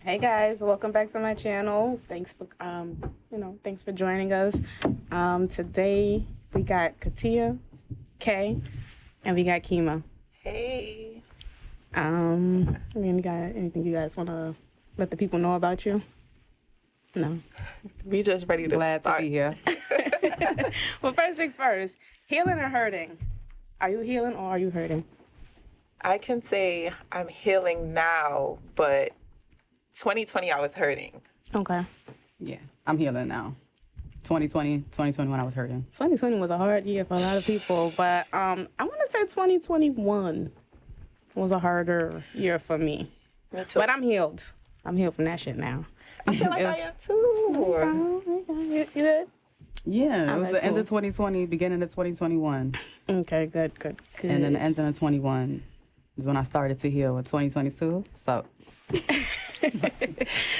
Hey guys, welcome back to my channel. Thanks for thanks for joining us. Today we got Katia, Kay, and we got Keema. Hey. You got anything you guys want to let the people know about you? No. We just ready to Glad start. to be here. Well, first things first, healing or hurting? Are you healing or are you hurting? I can say I'm healing now, but 2020 I was hurting. Okay. Yeah, I'm healing now. 2020, 2021, I was hurting. 2020 was a hard year for a lot of people, but I want to say 2021 was a harder year for me. Me too. But I'm healed. I'm healed from that shit now. I feel like I am too. You good? Yeah, it was Alright, the end cool. of 2020, beginning of 2021. Okay, good. And then the ending of 21 is when I started to heal with 2022. So,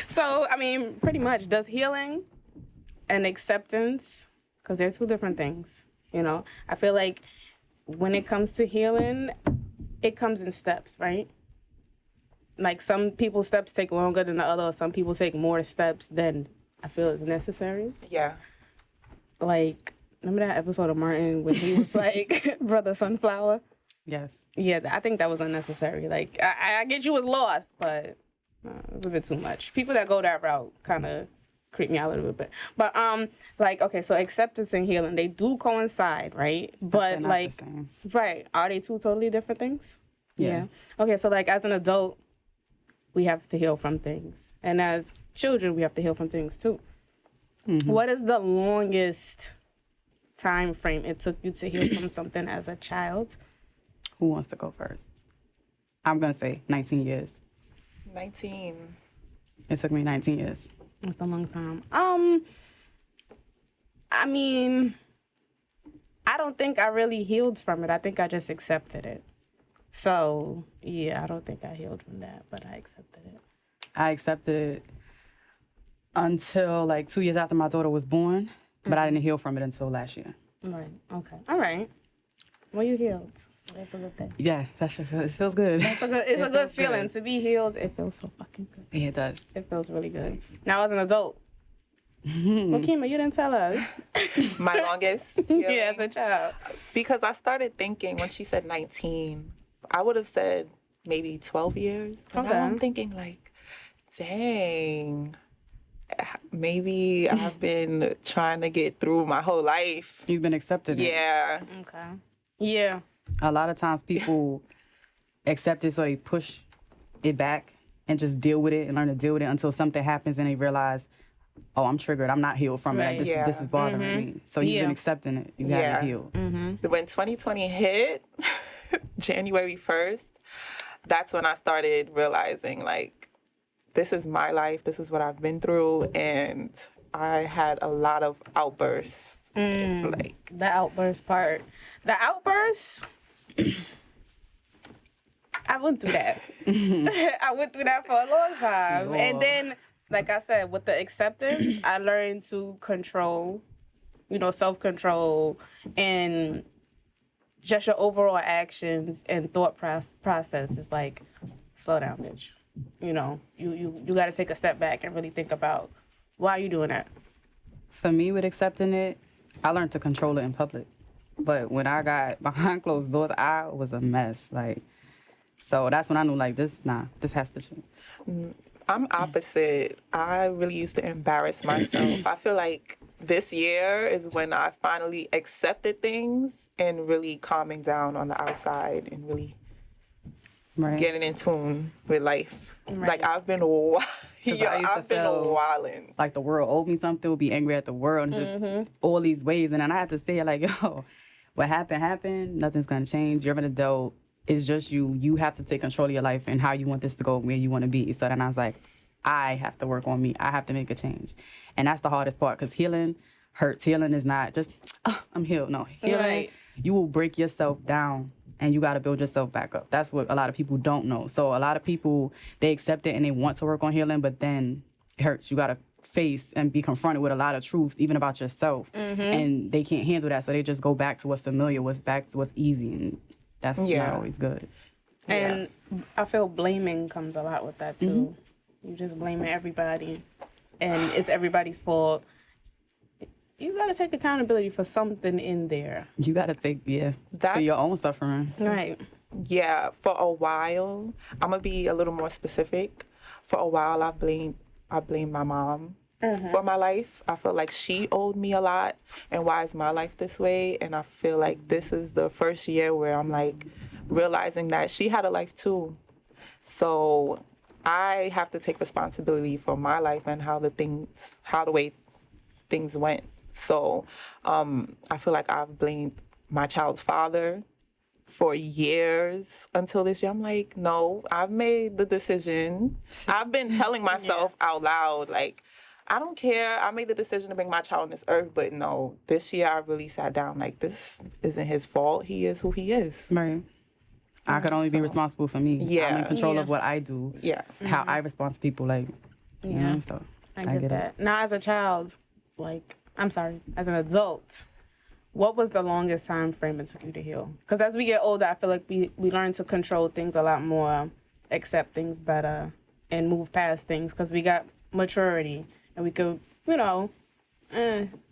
So, I mean, pretty much, does healing and acceptance, because they're two different things, you know? I feel like when it comes to healing, it comes in steps, right? Like some people's steps take longer than the other. Some people take more steps than I feel is necessary. Yeah. Like, remember that episode of Martin when he was like, Brother Sunflower? yes. Yeah, I think that was unnecessary. Like, I get you was lost, but it was a bit too much. People that go that route kind of creep me out a little bit. But, like, okay, so acceptance and healing, they do coincide, right? But, They're not like, the same. right, are they two totally different things? Yeah. Okay, so, like, as an adult, we have to heal from things. And as children, we have to heal from things, too. Mm-hmm. What is the longest time frame it took you to heal from something as a child? Who wants to go first? I'm going to say 19 years. 19. It took me 19 years. That's a long time. I mean, I don't think I really healed from it. I think I just accepted it. So, yeah, I don't think I healed from that, but I accepted it. I accepted it until like 2 years after my daughter was born, but I didn't heal from it until last year. Right. Okay. All right. Well, you healed. So that's a good thing. Yeah, that shit it feels good. It's a good It feeling. feels good. To be healed, it feels so fucking good. Yeah, it does. It feels really good. Now, as an adult, well, Keema, you didn't tell us. My longest Yeah, healing. as a child. Because I started thinking when she said 19, I would have said maybe 12 years. But Okay. now I'm thinking like, dang, maybe I've been trying to get through my whole life. You've been accepted. Yeah. Okay. Yeah. A lot of times people accept it so they push it back and just deal with it and learn to deal with it until something happens and they realize, oh, I'm triggered. I'm not healed from Right. it. Yeah. This is bothering me. So you've Yeah. been accepting it. You Yeah. haven't healed. When 2020 hit, January 1st, that's when I started realizing, like, this is my life. This is what I've been through. And I had a lot of outbursts. Like, The outburst part. The outburst, I went through that. I went through that for a long time. Lord. And then, like I said, with the acceptance, I learned to control, self-control and just your overall actions and thought process is like, slow down, bitch. You got to take a step back and really think about why are you doing that? For me, with accepting it, I learned to control it in public. But when I got behind closed doors, I was a mess. Like, so that's when I knew, like, this has to change. I'm opposite. I really used to embarrass myself. I feel like this year is when I finally accepted things and really calming down on the outside and really Right. getting in tune with life. Right. Like, I've been I used to I've been feel- wilding. Like the world owed me something, would be angry at the world and just all these ways. And then I had to say, like, yo, what happened, nothing's gonna change. You're an adult. It's just you. You have to take control of your life and how you want this to go, where you want to be. So then I was like, I have to work on me. I have to make a change. And that's the hardest part because healing hurts. Healing is not just, oh, I'm healed. No, healing, Right. you will break yourself down and you got to build yourself back up. That's what a lot of people don't know. So a lot of people, they accept it and they want to work on healing, but then it hurts. You got to face and be confronted with a lot of truths, even about yourself. And they can't handle that. So they just go back to what's familiar, back to what's easy. And that's Yeah. not always good. And I feel blaming comes a lot with that too. You just blaming everybody, and it's everybody's fault. You gotta take accountability for something in there. You gotta take for That's- your own suffering. Right. Yeah, for a while, I'm gonna be a little more specific. For a while, I blamed my mom for my life. I felt like she owed me a lot, and why is my life this way? And I feel like this is the first year where I'm like realizing that she had a life too. So I have to take responsibility for my life and how the way things went. So I feel like I've blamed my child's father for years until this year. I'm like, no, I've made the decision. I've been telling myself out loud, like, I don't care. I made the decision to bring my child on this earth, but no, this year I really sat down like, this isn't his fault. He is who he is. Right. I could only be responsible for me. Yeah. I'm in control Yeah. of what I do. Yeah. How I respond to people, like, you know, so I get it. that. Now, as a child, as an adult, what was the longest time frame it took you to heal? Because as we get older, I feel like we learn to control things a lot more, accept things better, and move past things because we got maturity and we could,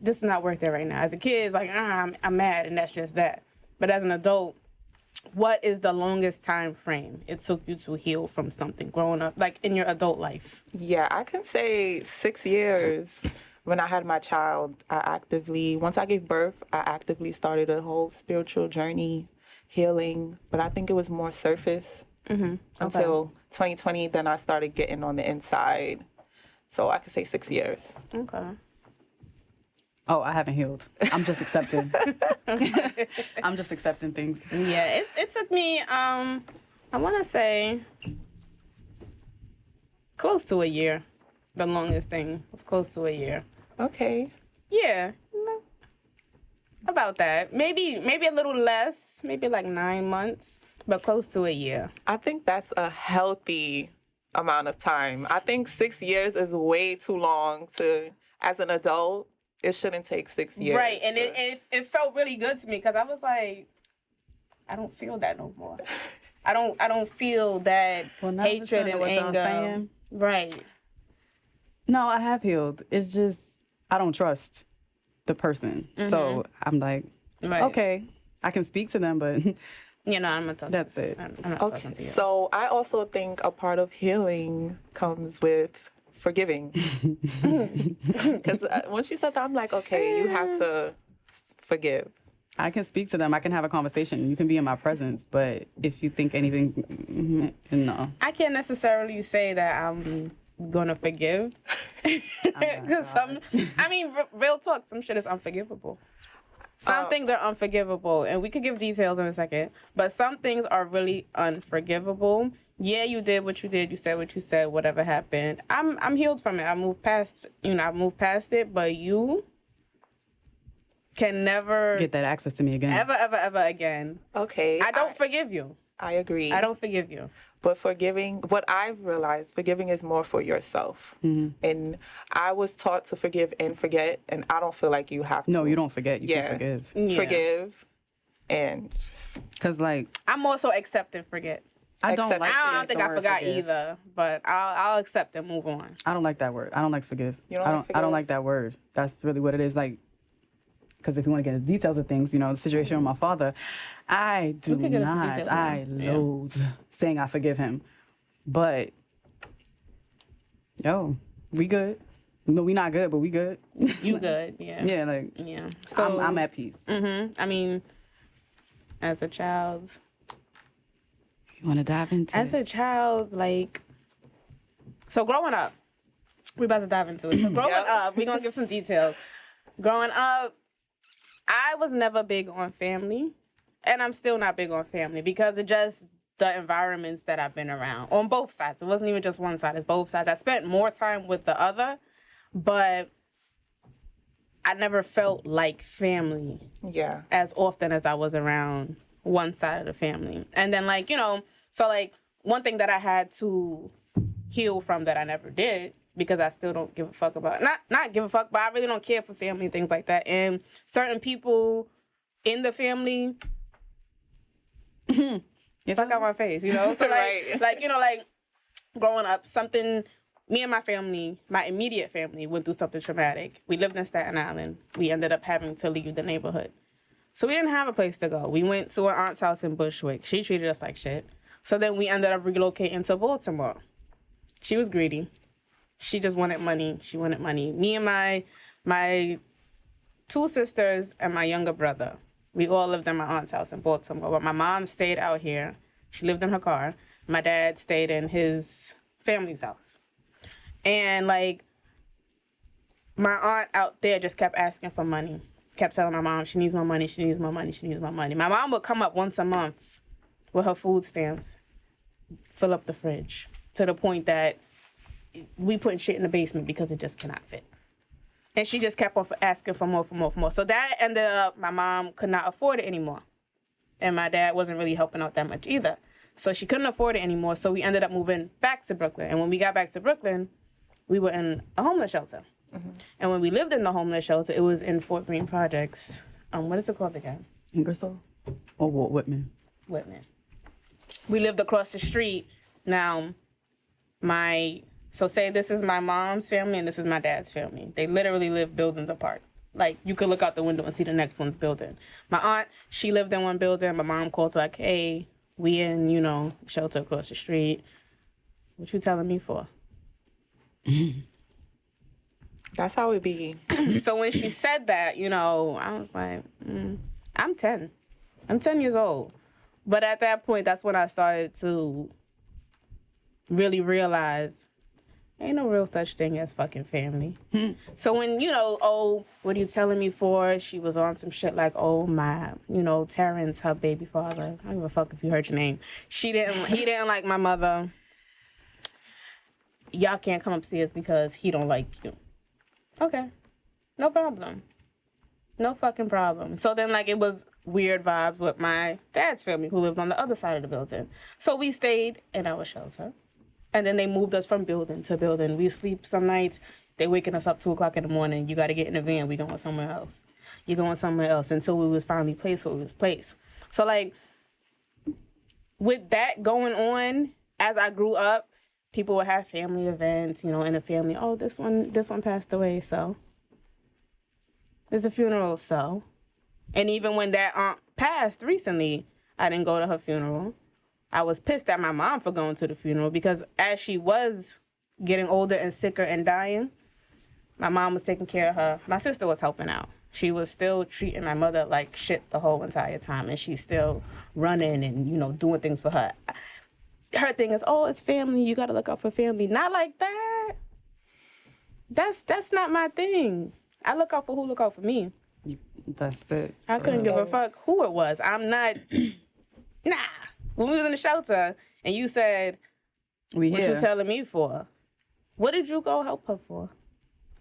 this is not worth it right now. As a kid, it's like, I'm mad and that's just that. But as an adult, what is the longest time frame it took you to heal from something growing up, like in your adult life? Yeah, I can say 6 years. When I had my child, once I gave birth, I actively started a whole spiritual journey, healing. But I think it was more surface until 2020. Then I started getting on the inside. So I could say 6 years. Okay. Oh, I haven't healed. I'm just accepting. I'm just accepting things. Yeah, it took me, I want to say, close to a year. The longest thing was close to a year. Okay. Yeah, about that. Maybe a little less, maybe like 9 months, but close to a year. I think that's a healthy amount of time. I think 6 years is way too long as an adult. It shouldn't take 6 years. Right, and it felt really good to me because I was like, I don't feel that no more. I don't feel that hatred and what y'all anger. saying. Right. No, I have healed. It's just I don't trust the person. So I'm like, Right. okay, I can speak to them, but I'm not talking. that's it. I'm not Okay. talking to you. So I also think a part of healing comes with forgiving. Because once you said that, I'm like, okay, you have to forgive. I can speak to them. I can have a conversation. You can be in my presence, but if you think anything, no. I can't necessarily say that I'm gonna forgive. Because real talk, some shit is unforgivable. Some things are unforgivable, and we could give details in a second, but some things are really unforgivable. Yeah, you did what you did, you said what you said, whatever happened. I'm healed from it. I moved past it, but you can never Get that access to me again. ever again. Okay. I don't forgive you. I agree. I don't forgive you. But forgiving, what I've realized, forgiving is more for yourself. And I was taught to forgive and forget, and I don't feel like you have to. No, you don't forget. You Yeah. can forgive. Yeah. Forgive and just Because, like, I'm also accept and forget. I don't Accept- like I the don't think I word forgot forgive. either, but I'll accept and move on. I don't like that word. I don't like forgive. You don't I like don't. I forgive? don't like that word. That's really what it is. Like, because if you want to get into details of things, the situation with my father, I do We could get into not. details I now. Yeah. loathe saying I forgive him, but we good. No, we not good, but we good. You good? Yeah. Yeah, like Yeah. So I'm at peace. I mean, as a child, You want to dive into as it? a child, so growing up, we about to dive into it. So growing Yep. up, we're gonna give some details. Growing up, I was never big on family, and I'm still not big on family because it just the environments that I've been around on both sides. It wasn't even just one side; it's both sides. I spent more time with the other, but I never felt like family yeah. as often as I was around one side of the family. And then one thing that I had to heal from that I never did because I still don't give a fuck about not give a fuck, but I really don't care for family and things like that. And certain people in the family fuck out my face, So Right. growing up, something me and my family, my immediate family, went through something traumatic. We lived in Staten Island. We ended up having to leave the neighborhood. So we didn't have a place to go. We went to our aunt's house in Bushwick. She treated us like shit. So then we ended up relocating to Baltimore. She was greedy. She just wanted money. She wanted money. Me and my 2 sisters and my younger brother, we all lived in my aunt's house in Baltimore. But my mom stayed out here. She lived in her car. My dad stayed in his family's house. And, like, my aunt out there just kept asking for money. Kept telling my mom, she needs more money, she needs more money, she needs more money. My mom would come up once a month with her food stamps, fill up the fridge, to the point that we putting shit in the basement because it just cannot fit. And she just kept on asking for more, for more, for more. So that ended up, my mom could not afford it anymore. And my dad wasn't really helping out that much either. So she couldn't afford it anymore, so we ended up moving back to Brooklyn. And when we got back to Brooklyn, we were in a homeless shelter. Mm-hmm. And when we lived in the homeless shelter, it was in Fort Greene Projects. What is it called again? Ingersoll? Or Whitman? Whitman. We lived across the street. Now, so say this is my mom's family and this is my dad's family. They literally live buildings apart. Like, you could look out the window and see the next one's building. My aunt, she lived in one building. My mom called her like, hey, we in, shelter across the street. What you telling me for? That's how it be. So when she said that, I was like, I'm 10. I'm 10 years old. But at that point, that's when I started to really realize ain't no real such thing as fucking family. So when, what are you telling me for? She was on some shit like, Terrence, her baby father. I don't give a fuck if you heard your name. He didn't like my mother. Y'all can't come upstairs because he don't like you. Okay. No problem. No fucking problem. So then, it was weird vibes with my dad's family who lived on the other side of the building. So we stayed in our shelter. And then they moved us from building to building. We sleep some nights. They waking us up 2 o'clock in the morning. You got to get in the van. We going somewhere else. You going somewhere else until we was finally placed where we was placed. So, with that going on, as I grew up, people would have family events, in a family. Oh, this one passed away, so. There's a funeral, so. And even when that aunt passed recently, I didn't go to her funeral. I was pissed at my mom for going to the funeral because as she was getting older and sicker and dying, my mom was taking care of her. My sister was helping out. She was still treating my mother like shit the whole entire time, and she's still running and, doing things for her. Her thing is, it's family. You got to look out for family. Not like that. That's not my thing. I look out for who look out for me. That's it. I couldn't give a fuck who it was. I'm not. Nah. When we was in the shelter and you said, what you telling me for? What did you go help her for?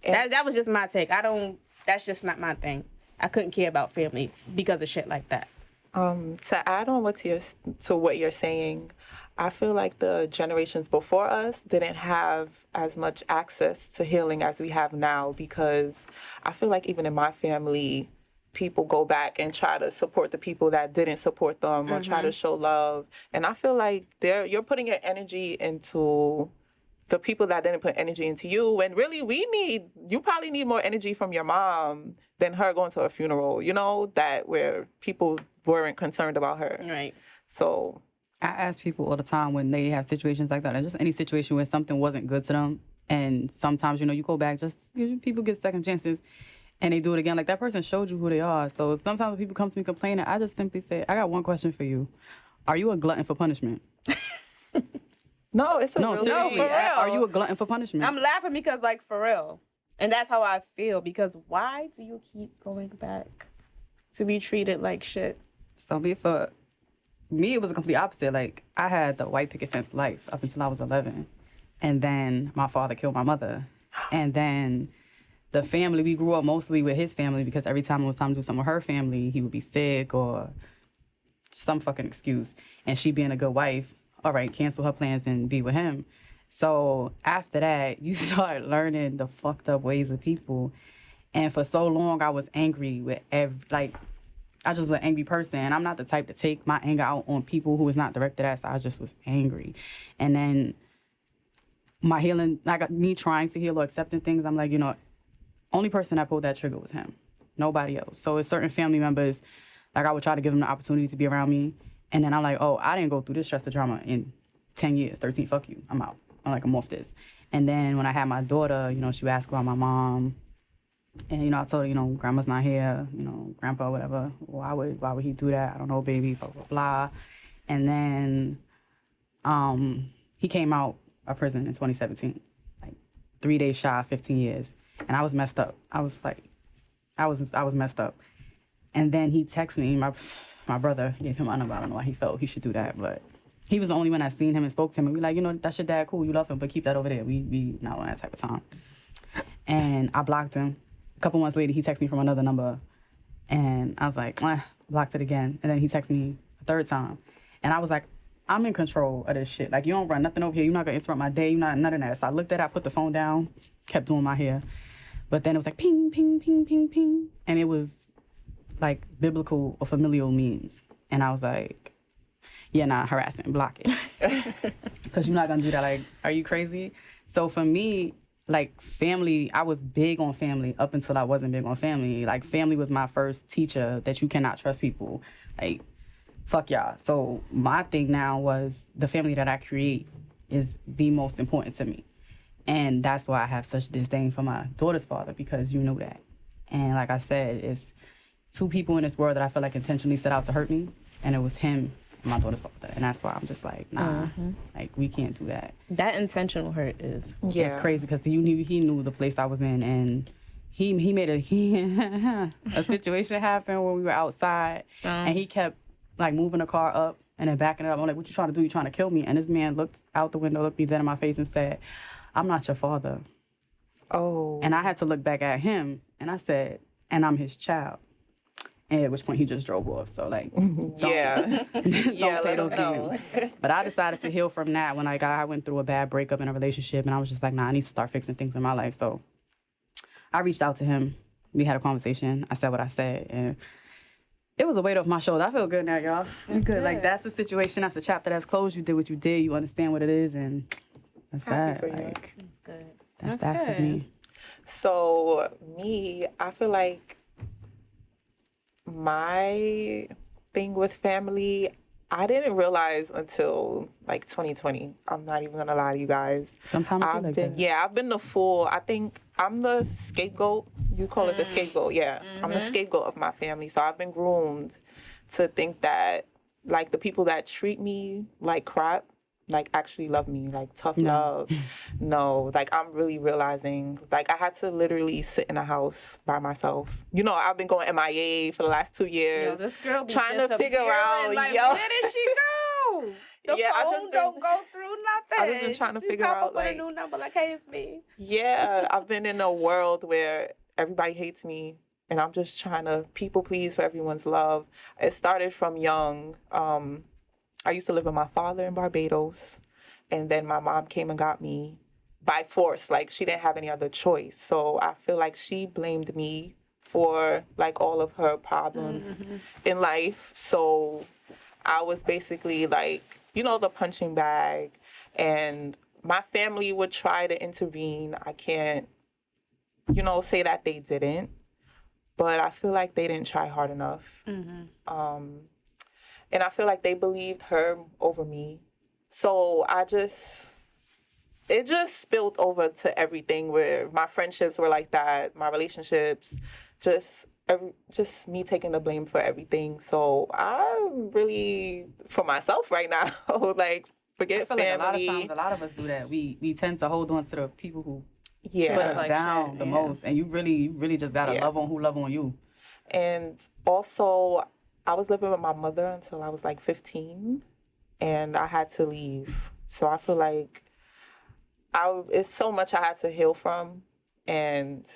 That was just my take. That's just not my thing. I couldn't care about family because of shit like that. To add on to what you're saying, I feel like the generations before us didn't have as much access to healing as we have now, because I feel like even in my family, people go back and try to support the people that didn't support them or try to show love. And I feel like you're putting your energy into the people that didn't put energy into you. And really, you probably need more energy from your mom than her going to a funeral, where people weren't concerned about her. Right. So I ask people all the time when they have situations like that, or just any situation where something wasn't good to them. And sometimes, you go back, people get second chances and they do it again. Like, that person showed you who they are. So sometimes when people come to me complaining, I just simply say, I got one question for you. Are you a glutton for punishment? No, it's no, seriously. For real. Are you a glutton for punishment? I'm laughing because, for real. And that's how I feel, because why do you keep going back to be treated like shit? So for me, it was a complete opposite. Like, I had the white picket fence life up until I was 11. And then my father killed my mother. And then the family, we grew up mostly with his family because every time it was time to do something with her family, he would be sick or some fucking excuse. And she being a good wife, all right, cancel her plans and be with him. So after that, you start learning the fucked up ways of people. And for so long, I was angry with I just was an angry person. And I'm not the type to take my anger out on people who is not directed at. So I just was angry. And then my healing, like me trying to heal or accepting things, I'm like, only person that pulled that trigger was him. Nobody else. So it's certain family members, like I would try to give them the opportunity to be around me. And then I'm like, oh, I didn't go through this stress and drama in 10 years, 13, fuck you. I'm out. I'm off this. And then when I had my daughter, she would ask about my mom. And, I told her, grandma's not here, grandpa, whatever. Why would he do that? I don't know, baby, blah, blah, blah. And then he came out of prison in 2017, like 3 days shy of 15 years. And I was messed up. I was like, I was messed up. And then he texted me, my brother gave him my number. I don't know why he felt he should do that, but he was the only one that seen him and spoke to him. And we like, that's your dad, cool, you love him, but keep that over there. We not on that type of time. And I blocked him. A couple months later, he texted me from another number. And I was like, blocked it again. And then he texted me a third time. And I was like, I'm in control of this shit. Like, you don't run nothing over here. You're not going to interrupt my day. You're not none of that. So I looked at it, I put the phone down, kept doing my hair. But then it was like ping, ping, ping, ping, ping. And it was like biblical or familial memes. And I was like, yeah, nah, harassment, block it. Because you're not going to do that. Like, are you crazy? So for me, like family, I was big on family up until I wasn't big on family. Like family was my first teacher that you cannot trust people. Like, fuck y'all. So my thing now was the family that I create is the most important to me. And that's why I have such disdain for my daughter's father, because you knew that. And like I said, it's two people in this world that I feel like intentionally set out to hurt me. And it was him and my daughter's father. And that's why I'm just like, nah, like we can't do that. That intentional hurt is It's crazy because he knew the place I was in, and he made a situation happen when we were outside, and he kept like moving the car up and then backing it up. I'm like, what you trying to do? You trying to kill me? And this man looked out the window, looked me dead in my face and said, I'm not your father. Oh. And I had to look back at him and I said, and I'm his child. And at which point he just drove off. So like, Yeah. don't play those know. games. But I decided to heal from that when I went through a bad breakup in a relationship, and I was just like, nah, I need to start fixing things in my life. So I reached out to him. We had a conversation. I said what I said, and it was a weight off my shoulder. I feel good now, y'all. I'm good. Like, that's the situation. That's a chapter that's closed. You did what you did. You understand what it is, and that's Happy that. for you. Like, That's good. that's That's that for good. me. So me, I feel like my thing with family, I didn't realize until like 2020. I'm not even gonna lie to you guys. Sometimes I feel like that. I've been the fool. I think I'm the scapegoat. You call it the scapegoat, yeah. I'm the scapegoat of my family. So I've been groomed to think that like the people that treat me like crap, like actually love me, like tough love. No, like I'm really realizing, like I had to literally sit in a house by myself. I've been going MIA for the last 2 years. Yo, this girl be trying to figure out, like, yo. where did she go? The Yeah, I phone just don't been- go through nothing. I just been trying to She figure pop out, up with like- a new number, like, hey, it's me. Yeah, I've been in a world where everybody hates me, and I'm just trying to people please for everyone's love. It started from young. I used to live with my father in Barbados, and then my mom came and got me by force. Like, she didn't have any other choice. So I feel like she blamed me for like all of her problems in life. So I was basically like, the punching bag, and my family would try to intervene. I can't, say that they didn't, but I feel like they didn't try hard enough. And I feel like they believed her over me. So it just spilled over to everything, where my friendships were like that, my relationships, just me taking the blame for everything. So I'm really for myself right now. Like, forget I feel family. like a lot of times, a lot of us do that. We tend to hold on to the people who put Yeah. us like down shit, the yeah. most, and you really just gotta Yeah. love on who love on you. And also, I was living with my mother until I was like 15, and I had to leave. So I feel like it's so much I had to heal from, and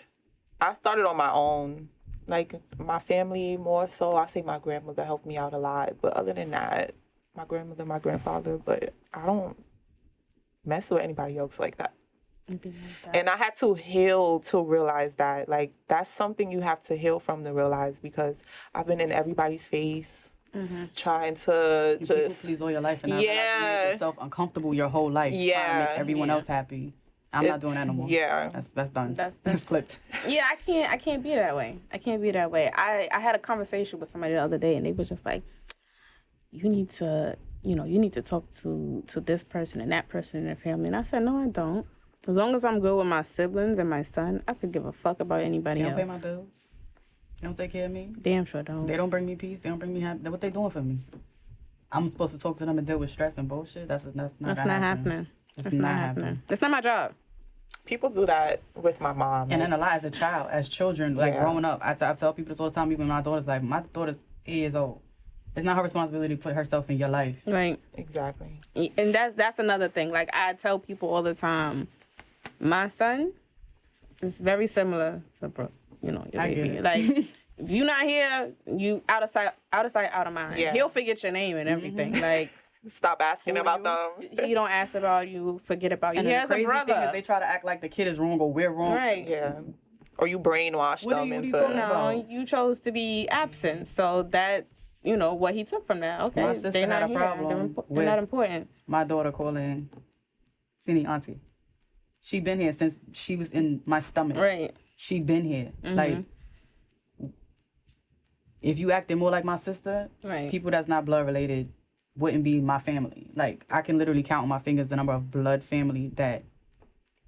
I started on my own. Like, my family more so, I say my grandmother helped me out a lot, but other than that, my grandmother, my grandfather, but I don't mess with anybody else like that. And I had to heal to realize that. Like, that's something you have to heal from to realize, because I've been in everybody's face. trying to You people just please all your life and not realize you made yourself uncomfortable your whole life. Trying to make everyone else happy. I'm not doing that no more. Yeah. That's done. That's clipped. Yeah, I can't be that way. I can't be that way. I had a conversation with somebody the other day, and they were just like, you need to talk to this person and that person in their family. And I said, no, I don't. As long as I'm good with my siblings and my son, I could give a fuck about anybody They else. don't pay my bills. They don't take care of me. Damn sure don't. They don't bring me peace. They don't bring me happiness. What they doing for me? I'm supposed to talk to them and deal with stress and bullshit. That's not happening. That's not happening. It's not my job. people do that with my mom. And then a lot as a child, as children, like growing up, I tell people this all the time, even my daughter's 8 years old. It's not her responsibility to put herself in your life. Right. Exactly. And that's another thing. Like, I tell people all the time, my son is very similar to Brooke. You know, your baby. Like, if you're not here, you out of sight, out of mind. Yeah. He'll forget your name and everything. Like, Stop asking about them. he don't ask about you, forget about you. And He the has a crazy brother. thing is they try to act like the kid is wrong or we're wrong. Right. Yeah. Or you brainwash What are them you into. talking about? No, you chose to be absent. So that's, what he took from that. Okay, My sister they're had not a here. problem They're not important. My daughter calling Sini auntie. She been here since she was in my stomach. Right. She been here. Like, if you acted more like my sister, Right. people that's not blood related wouldn't be my family. Like, I can literally count on my fingers the number of blood family that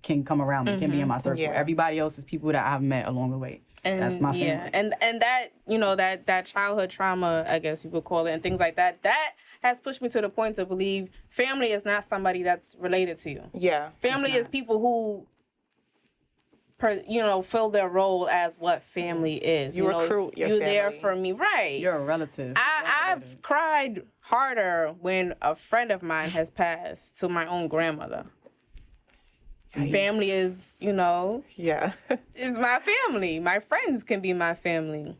can come around me, can be in my circle. Yeah. Everybody else is people that I've met along the way. And That's my family. yeah, and that that childhood trauma, I guess you would call it, and things like that, that has pushed me to the point to believe family is not somebody that's related to you. Yeah. Family is people who fill their role as what family is. You recruit your You're there family. for me, right? You're a relative. I've cried harder when a friend of mine has passed to my own grandmother. Family is, Yeah. is my family. My friends can be my family.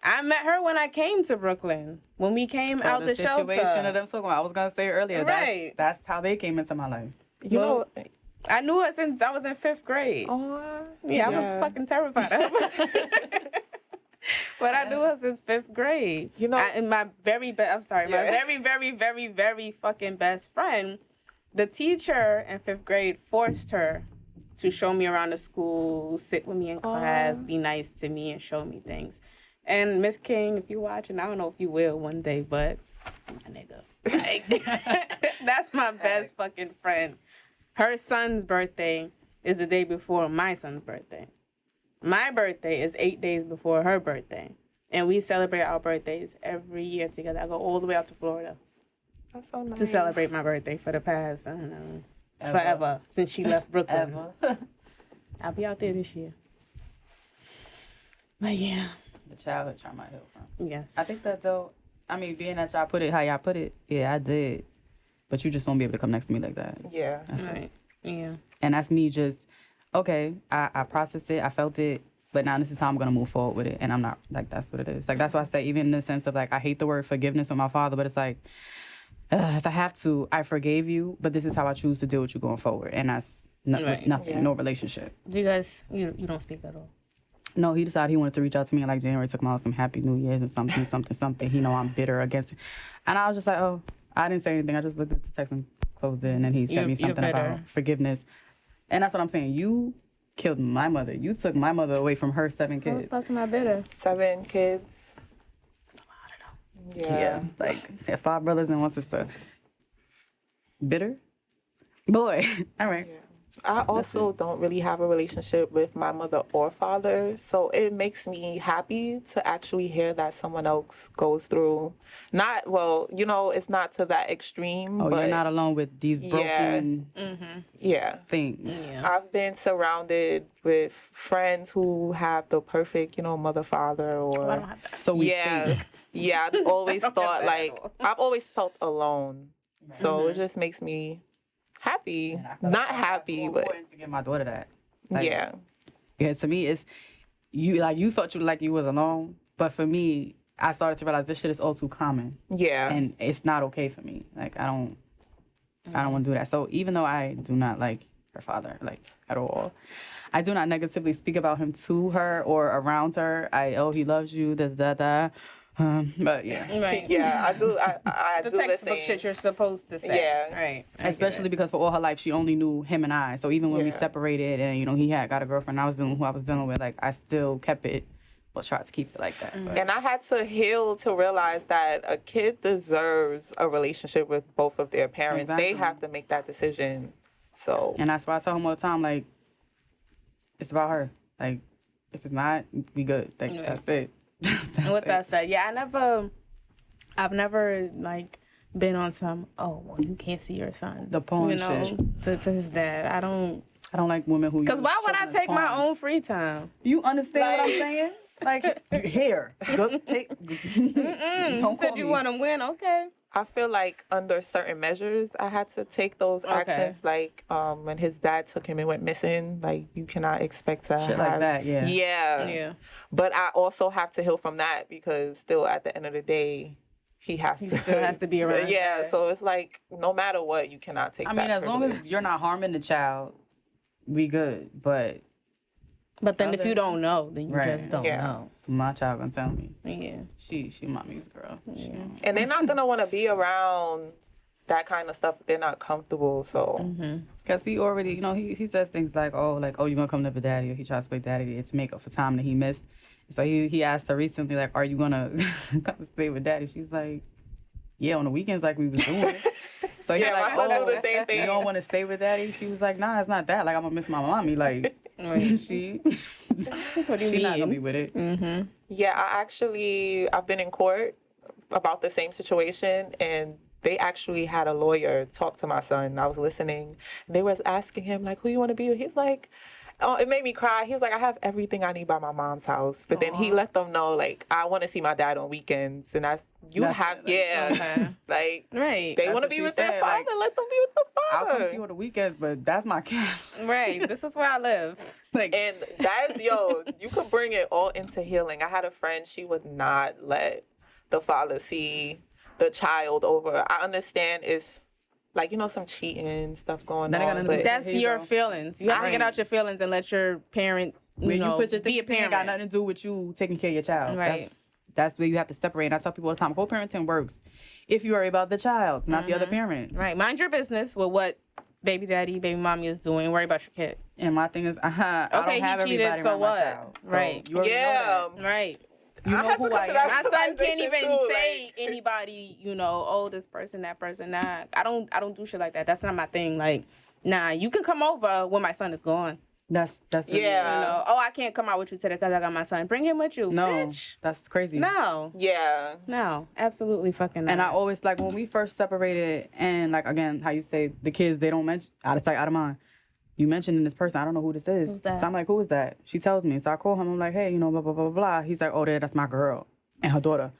I met her when I came to Brooklyn. When we came out the shelter. situation of them talking about, I was gonna say earlier. Right. That's how they came into my life. You know. I knew her since I was in 5th grade. Yeah, I was fucking terrified of her. But I knew her since 5th grade. And my very my very, very, very, very fucking best friend, the teacher in 5th grade forced her to show me around the school, sit with me in class, be nice to me, and show me things. And Miss King, if you're watching, I don't know if you will one day, but my nigga. Like, that's my best fucking friend. Her son's birthday is the day before my son's birthday. My birthday is 8 days before her birthday. And we celebrate our birthdays every year together. I go all the way out to Florida. That's so nice. To celebrate my birthday for the past, I don't know, forever, since she left Brooklyn. I'll be out there this year. But yeah. The childhood trauma I healed from. Yes. I think that though, being that y'all put it how y'all put it, yeah, I did. But you just won't be able to come next to me like that. Yeah. That's it. Right. Yeah. And that's me just, okay, I processed it, I felt it, but now this is how I'm going to move forward with it. And I'm not, like, that's what it is. Like, that's why I say, even in the sense of, like, I hate the word forgiveness with my father, but it's like, if I have to, I forgave you, but this is how I choose to deal with you going forward. And that's nothing, no relationship. Do you guys, you don't speak at all? No, he decided he wanted to reach out to me in, like, January, took him out some Happy New Year's and something. He know I'm bitter against it. And I was just like, oh, I didn't say anything. I just looked at the text and closed it, and then he sent me something about forgiveness. And that's what I'm saying. You killed my mother. You took my mother away from her 7 kids. How the fuck am I bitter? 7 kids. It's a lot of them. Yeah. Like, 5 brothers and 1 sister. Bitter? Boy. All right. Yeah. I also don't really have a relationship with my mother or father, so it makes me happy to actually hear that someone else goes through. It's not to that extreme. Oh, but you're not alone with these broken things. Yeah. I've been surrounded with friends who have the perfect, mother, father, or I don't have that. So we think. yeah. I've always thought I've always felt alone, so it just makes me happy. And I feel Not like happy, it's but important to give my daughter that. Like, yeah. Yeah, to me, it's you thought you was alone, but for me, I started to realize this shit is all too common, Yeah. and it's not okay for me. Like I don't want to do that. So even though I do not like her father, like at all, I do not negatively speak about him to her or around her. He loves you, da da da. But yeah. Right. Yeah, I do. I The do the textbook same. shit you're supposed to say. Yeah. Right. Especially because for all her life she only knew him and I. So even when we Yeah. separated and he had got a girlfriend, I was dealing with who I was dealing with. Like I still kept it, but tried to keep it like that. But And I had to heal to realize that a kid deserves a relationship with both of their parents. Exactly. They have to make that decision. So And that's why I tell him all the time, like, it's about her. Like, if it's not, we good. Like, Right. that's it. And with that said, yeah, I've never like been on some, oh, well, you can't see your son. The pawn you know, shit. to his dad. I don't. I don't like women who. Because use why would I children as take my pawns. own free time? You understand what I'm Like- saying? Like, here, go take. You Don't said call you me. want to win, okay? I feel like under certain measures, I had to take those Okay. actions. Like when his dad took him and went missing, like you cannot expect to Shit have like that, yeah. Yeah. But I also have to heal from that because still at the end of the day, he still has to be around. Yeah, Yeah. so it's like no matter what, you cannot take. I mean, that as long as privilege. you're not harming the child, we good. But But then if you don't know, then you Right. just don't Yeah. know. my child gonna tell me. Yeah. She mommy's girl. She- And they're not gonna want to be around that kind of stuff if they're not comfortable. So Cause he already, he says things like, oh, you gonna come live with daddy, or he tries to play daddy to make up for time that he missed. So he asked her recently, like, are you gonna come stay with daddy? She's like, yeah, on the weekends, like we was doing. So he's Yeah, like, my son oh, do the same thing. You don't want to stay with daddy? She was like, nah, it's not that. Like I'm gonna miss my mommy. Like she, What do you she not gonna mean? be with it. yeah, I've been in court about the same situation, and they actually had a lawyer talk to my son. I was listening, and they was asking him like, who you want to be with? He's like. Oh, it made me cry. He was like, I have everything I need by my mom's house. But then he let them know, like, I want to see my dad on weekends. And That's have, it, like, yeah. okay. Like, Right. they That's want to what be she with their said, father. like, Let them be with the I'll father. come see you on the weekends, but that's my cat. Right. This is where I live. Like, And that's, you could bring it all into healing. I had a friend, she would not let the father see the child over. I understand it's, like, some cheating stuff going That ain't got on. nothing to do But with That's Here you your go. feelings. You have to get out your feelings and let your parent, when you put your be a thing, it ain't parent. got nothing to do with you taking care of your child. Right. That's where you have to separate. And I tell people all the time, co-parenting works if you worry about the child, not the other parent. Right. Mind your business with what baby daddy, baby mommy is doing. Worry about your kid. And my thing is, I don't Okay, have he cheated, everybody so around what? my child. So Right. You already know that. Right. You I know had to who come I to that am. My son can't realization even too, say like- anybody, oh, this person, that person. Nah, I don't do shit like that. That's not my thing. Like, nah, you can come over when my son is gone. That's really Yeah. Oh, I can't come out with you today because I got my son. Bring him with you. no, Bitch. that's crazy. No. Yeah. No. Absolutely fucking not. And I always like when we first separated, and like again, how you say the kids they don't mention out of sight, out of mind. You mentioning this person, I don't know who this is. Who's that? So I'm like, who is that? She tells me. So I call him. I'm like, hey, blah blah blah blah blah. He's like, oh, that's my girl and her daughter.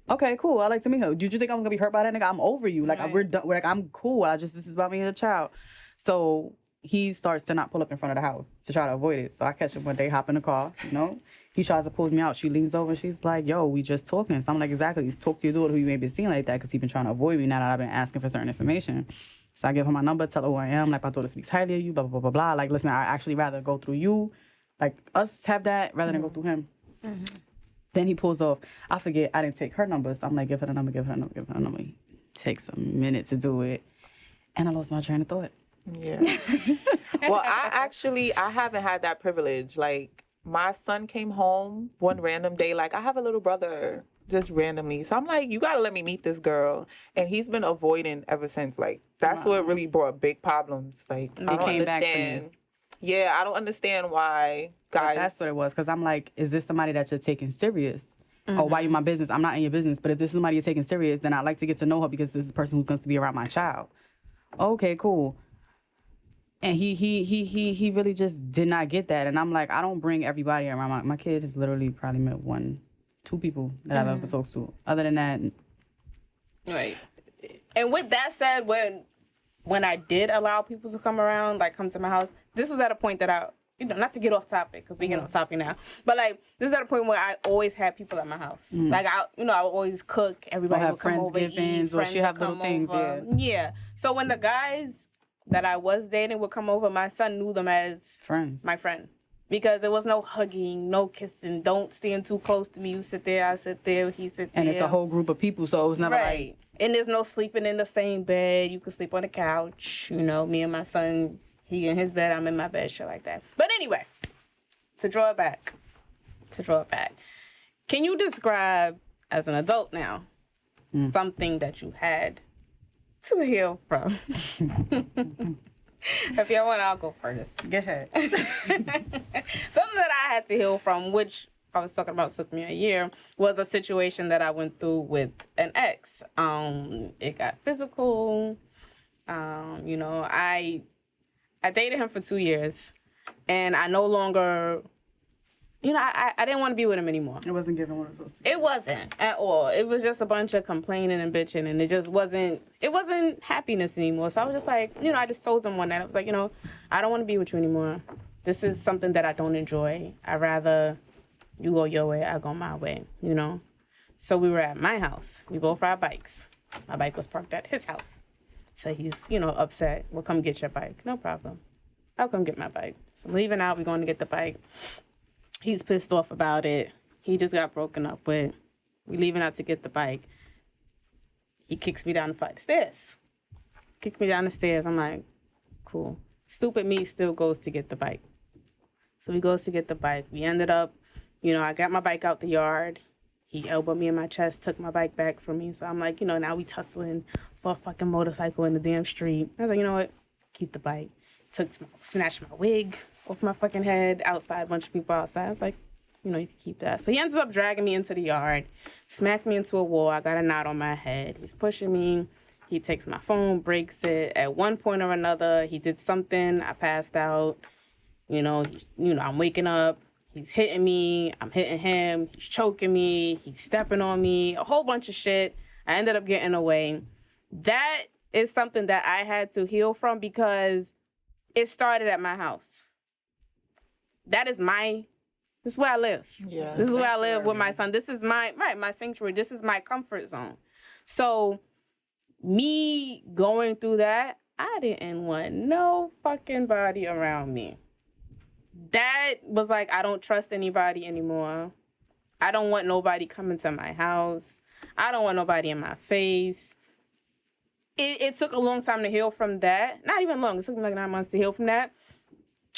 Okay, cool. I like to meet her. Did you think I was gonna be hurt by that nigga? I'm over you. Like we're done. Like I'm cool. This is about me and the child. So he starts to not pull up in front of the house to try to avoid it. So I catch him one day, hop in the car. He tries to pull me out. She leans over. She's like, yo, we just talking. So I'm like, exactly. Talk to your daughter who you may be seeing like that because he's been trying to avoid me now that I've been asking for certain information. So I give her my number, tell her who I am. Like, my daughter speaks highly of you, blah, blah, blah, blah, blah. Like, listen, I actually rather go through you. Like, us have that rather than go through him. Then he pulls off. I forget, I didn't take her number. So I'm like, give her the number, give her the number, give her the number. Takes a minute to do it. And I lost my train of thought. Yeah. Well, I haven't had that privilege. Like, my son came home one random day. Like, I have a little brother just randomly. So I'm like, you got to let me meet this girl. And he's been avoiding ever since. Like, that's what really brought big problems. Like, I don't came back for you. understand. Yeah, I don't understand why guys. But that's what it was. Because I'm like, is this somebody that you're taking serious? Or why you my business? I'm not in your business. But if this is somebody you're taking serious, then I'd like to get to know her because this is the person who's going to be around my child. Okay, cool. And he really just did not get that. And I'm like, I don't bring everybody around. My kid has literally probably met 2 people that I've ever talked to. Other than that, Right. And with that said, when I did allow people to come around, like come to my house, this was at a point that I, not to get off topic because we get off topic now, but like this is at a point where I always had people at my house. Like I would always cook. Everybody have would come over, eat. Friendsgivings, or she Friends have would little come things, over. Yeah. So when the guys that I was dating would come over, my son knew them as friends. my friend. Because there was no hugging, no kissing. Don't stand too close to me. You sit there, I sit there, he sit there. And it's a whole group of people, so it was never Right. And there's no sleeping in the same bed. You could sleep on the couch. You know, me and my son, he in his bed, I'm in my bed, shit like that. But anyway, to draw it back. Can you describe, as an adult now, something that you had to heal from? If y'all want, I'll go first. Go ahead. Something that I had to heal from, which I was talking about took me a year, was a situation that I went through with an ex. It got physical. You know, I dated him for 2 years, and I no longer, you know, I didn't want to be with him anymore. It wasn't giving what it was supposed to be. It wasn't at all. It was just a bunch of complaining and bitching, and it wasn't happiness anymore. So I was just like, you know, I just told him one night, I was like, you know, I don't want to be with you anymore. This is something that I don't enjoy. I'd rather you go your way, I go my way, you know? So we were at my house. We both ride bikes. My bike was parked at his house. So he's, you know, upset. Well, come get your bike. No problem. I'll come get my bike. So I'm leaving out. We're going to get the bike. He's pissed off about it. He just got broken up with. We leaving out to get the bike. He kicks me down the flight of stairs. Kicked me down the stairs. I'm like, cool. Stupid me still goes to get the bike. So he goes to get the bike. We ended up, you know, I got my bike out the yard. He elbowed me in my chest, took my bike back from me. So I'm like, you know, now we tussling for a fucking motorcycle in the damn street. I was like, you know what? Keep the bike. Snatched my wig off my fucking head outside, a bunch of people outside. I was like, you know, you can keep that. So he ends up dragging me into the yard, smacked me into a wall. I got a knot on my head. He's pushing me. He takes my phone, breaks it. At one point or another, he did something. I passed out. You know, I'm waking up. He's hitting me. I'm hitting him. He's choking me. He's stepping on me. A whole bunch of shit. I ended up getting away. That is something that I had to heal from because it started at my house. This is where I live. Yeah. This is where I live with my son. This is my sanctuary. This is my comfort zone. So me going through that, I didn't want no fucking body around me. That was like, I don't trust anybody anymore. I don't want nobody coming to my house. I don't want nobody in my face. It took a long time to heal from that. Not even long. It took me like 9 months to heal from that.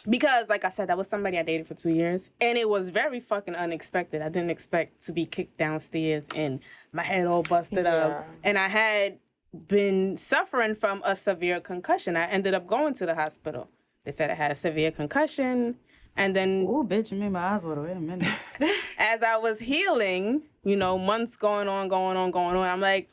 Because, like I said, that was somebody I dated for 2 years. And it was very fucking unexpected. I didn't expect to be kicked downstairs and my head all busted up. And I had been suffering from a severe concussion. I ended up going to the hospital. They said I had a severe concussion. And then... Ooh, bitch, you made my eyes water. Wait a minute. As I was healing, you know, months going on, I'm like,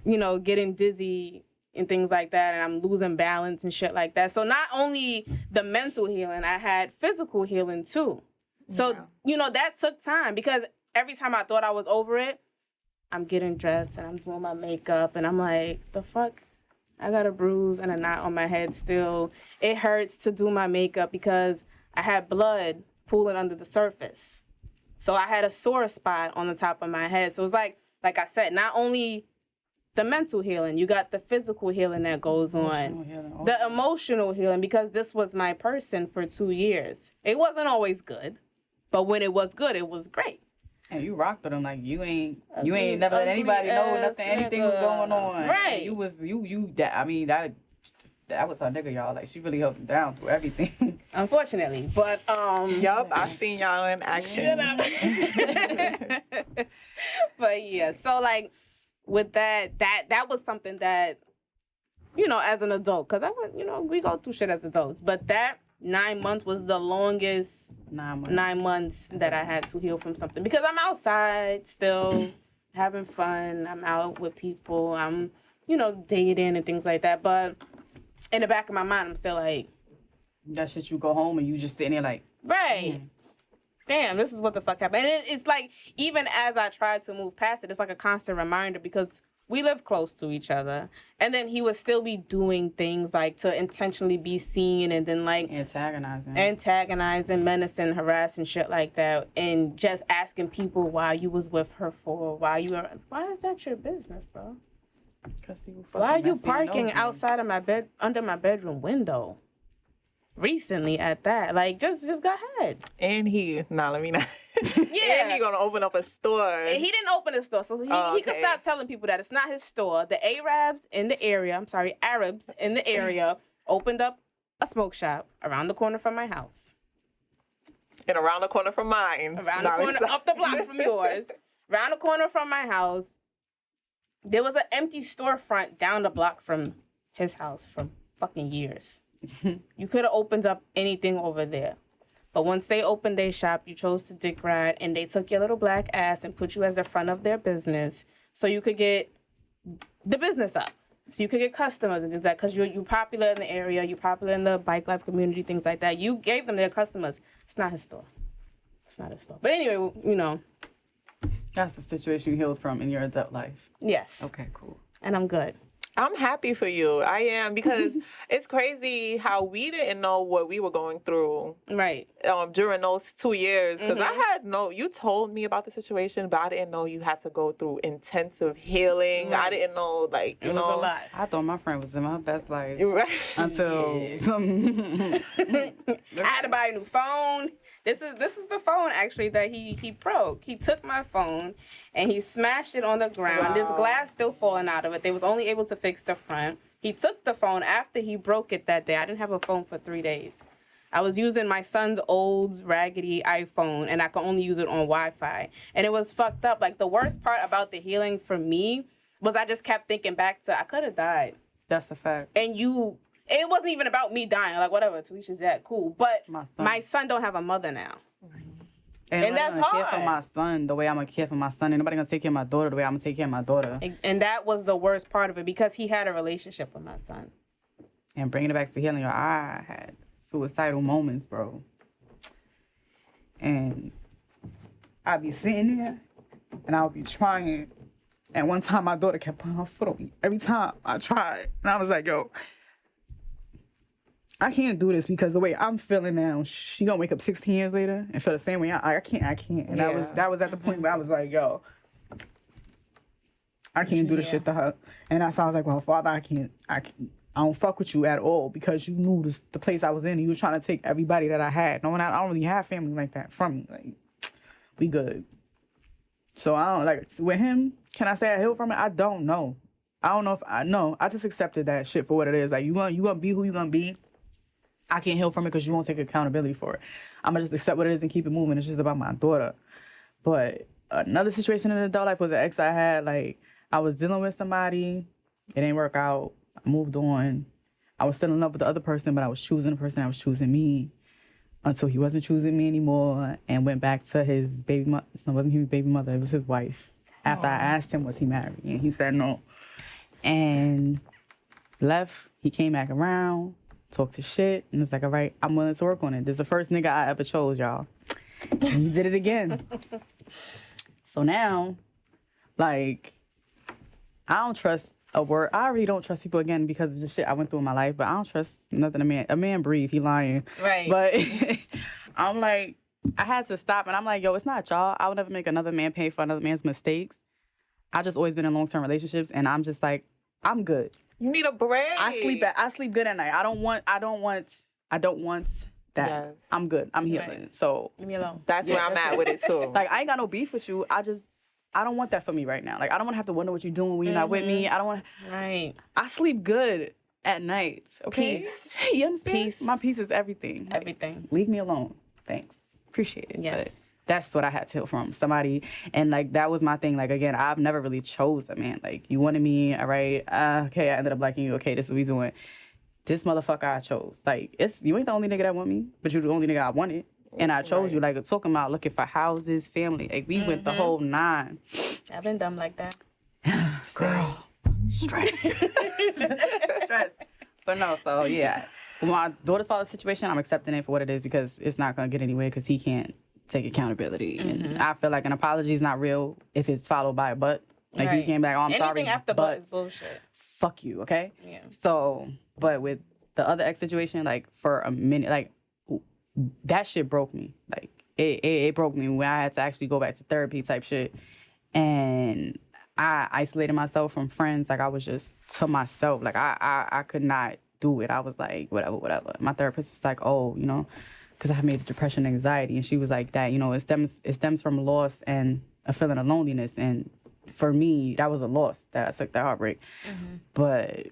you know, getting dizzy and things like that, and I'm losing balance and shit like that. So not only the mental healing, I had physical healing too. So, you know, that took time because every time I thought I was over it, I'm getting dressed and I'm doing my makeup and I'm like, the fuck? I got a bruise and a knot on my head still. It hurts to do my makeup because I had blood pooling under the surface. So I had a sore spot on the top of my head. So it's like I said, not only the mental healing, you got the physical healing that goes on. The emotional healing, because this was my person for 2 years. It wasn't always good, but when it was good, it was great. And you rocked with him like you ain't never let anybody know nothing, anything was going on. Right. That was her nigga, y'all. Like she really held him down through everything. Unfortunately, but Yup, I've seen y'all in action. But yeah, so like with that was something that, you know, as an adult, because I went, you know, we go through shit as adults, but that 9 months was the longest 9 months that I had to heal from something because I'm outside still having fun. I'm out with people. I'm, you know, dating and things like that. But in the back of my mind, I'm still like, that shit you go home and you just sitting there like, right. Damn, this is what the fuck happened. And it's like, even as I tried to move past it, it's like a constant reminder because we live close to each other. And then he would still be doing things like to intentionally be seen and then like... Antagonizing, menacing, harassing, shit like that. And just asking people why you was with her for, why is that your business, bro? Because people why are you parking outside of my bed, under my bedroom window? recently at that. Like, just go ahead. And let me not. Yeah. And he gonna open up a store. He didn't open a store, so he could Okay. stop telling people that it's not his store. The Arabs in the area, Arabs in the area opened up a smoke shop around the corner from my house. And around the corner from mine. Around the corner, up the block from yours. Around the corner from my house. There was an empty storefront down the block from his house for fucking years. You could have opened up anything over there. But once they opened their shop, you chose to dick ride, and they took your little black ass and put you as the front of their business so you could get the business up. So you could get customers and things like that. Because you're popular in the area, you're popular in the bike life community, things like that. You gave them their customers. It's not his store. It's not his store. But anyway, That's the situation you healed from in your adult life. yes. Okay, cool. And I'm good. I'm happy for you. I am, because it's crazy how we didn't know what we were going through Right. during those 2 years. Because you told me about the situation, but I didn't know you had to go through intensive healing. I didn't know, like, It was a lot. I thought my friend was in my best life Right. until some. I had to buy a new phone. This is the phone actually that he broke. He took my phone and he smashed it on the ground. Wow. There's glass still falling out of it. They was only able to fix the front. He took the phone after he broke it that day. I didn't have a phone for 3 days. I was using my son's old raggedy iPhone and I could only use it on Wi-Fi. And it was fucked up. Like, the worst part about the healing for me was I just kept thinking back to I could have died. That's a fact. And it wasn't even about me dying. Like, whatever, Talisha's dead, cool. But my son don't have a mother now. And that's nobody gonna care hard. for my son the way I'm gonna care for my son. Ain't nobody gonna take care of my daughter the way I'm gonna take care of my daughter. And that was the worst part of it because he had a relationship with my son. And bringing it back to healing, I had suicidal moments, bro. And I'd be sitting there and I would be trying. And one time my daughter kept putting her foot on me. Every time I tried. And I was like, yo, I can't do this because the way I'm feeling now, she gonna wake up 16 years later and feel the same way. I can't. And that was at the point where I was like, yo, I can't do this shit to her. And that's how I was like, well, Father, I don't fuck with you at all because you knew the place I was in. You was trying to take everybody that I had. No, I don't really have family like that from me. Like, we good. So I don't, like, with him, can I say I healed from it? I don't know. I don't know if I know. I just accepted that shit for what it is. Like, you gonna be who you gonna be. I can't heal from it because you won't take accountability for it. I'm going to just accept what it is and keep it moving. It's just about my daughter. But another situation in adult life was an ex I had. Like, I was dealing with somebody. It didn't work out. I moved on. I was still in love with the other person, but I was choosing the person that was choosing me until he wasn't choosing me anymore and went back to his baby mother. It wasn't his baby mother. It was his wife. After I asked him, was he married? And he said no. And left. He came back around. Talked to shit, and it's like, all right, I'm willing to work on it. This is the first nigga I ever chose, y'all. And he did it again. So now, like, I don't trust a word. I already don't trust people again because of the shit I went through in my life, but I don't trust nothing a man breathe, he lying. Right. But I'm like, I had to stop, and I'm like, yo, it's not y'all. I would never make another man pay for another man's mistakes. I just always been in long-term relationships, and I'm just like, I'm good. You need a break. I sleep good at night. I don't want that. Yes. I'm good. I'm healing. Right. So Leave me alone. That's where I'm at with it too. like, I ain't got no beef with you. I don't want that for me right now. Like, I don't want to have to wonder what you're doing when you're not with me. I don't want. Right. I sleep good at night. Okay. Peace. You understand? Peace. My peace is everything. Like, Everything. leave me alone. Thanks. Appreciate it. Yes. But that's what I had to heal from somebody. And like, that was my thing. Like, again, I've never really chose a man. Like, you wanted me, all right, okay, I ended up liking you. Okay, this is what we doing. This motherfucker I chose. Like, you ain't the only nigga that want me, but you the only nigga I wanted. And I chose you. Like, talking about looking for houses, family. Like, we went the whole 9. I've been dumb like that. Girl. Stress. Stress. But no, so yeah. With my daughter's father's situation, I'm accepting it for what it is because it's not going to get anywhere because he can't take accountability. And I feel like an apology is not real if it's followed by a but. Like, you came back, oh, I'm Anything sorry, after but is bullshit. fuck you, okay? Yeah. So, but with the other ex situation, like, for a minute, like, that shit broke me. Like, it broke me when I had to actually go back to therapy type shit. And I isolated myself from friends. Like, I was just to myself. Like, I could not do it. I was like, whatever. My therapist was like, oh, you know, because I have major depression and anxiety. And she was like, that, you know, it stems from loss and a feeling of loneliness. And for me, that was a loss that I took, the heartbreak. But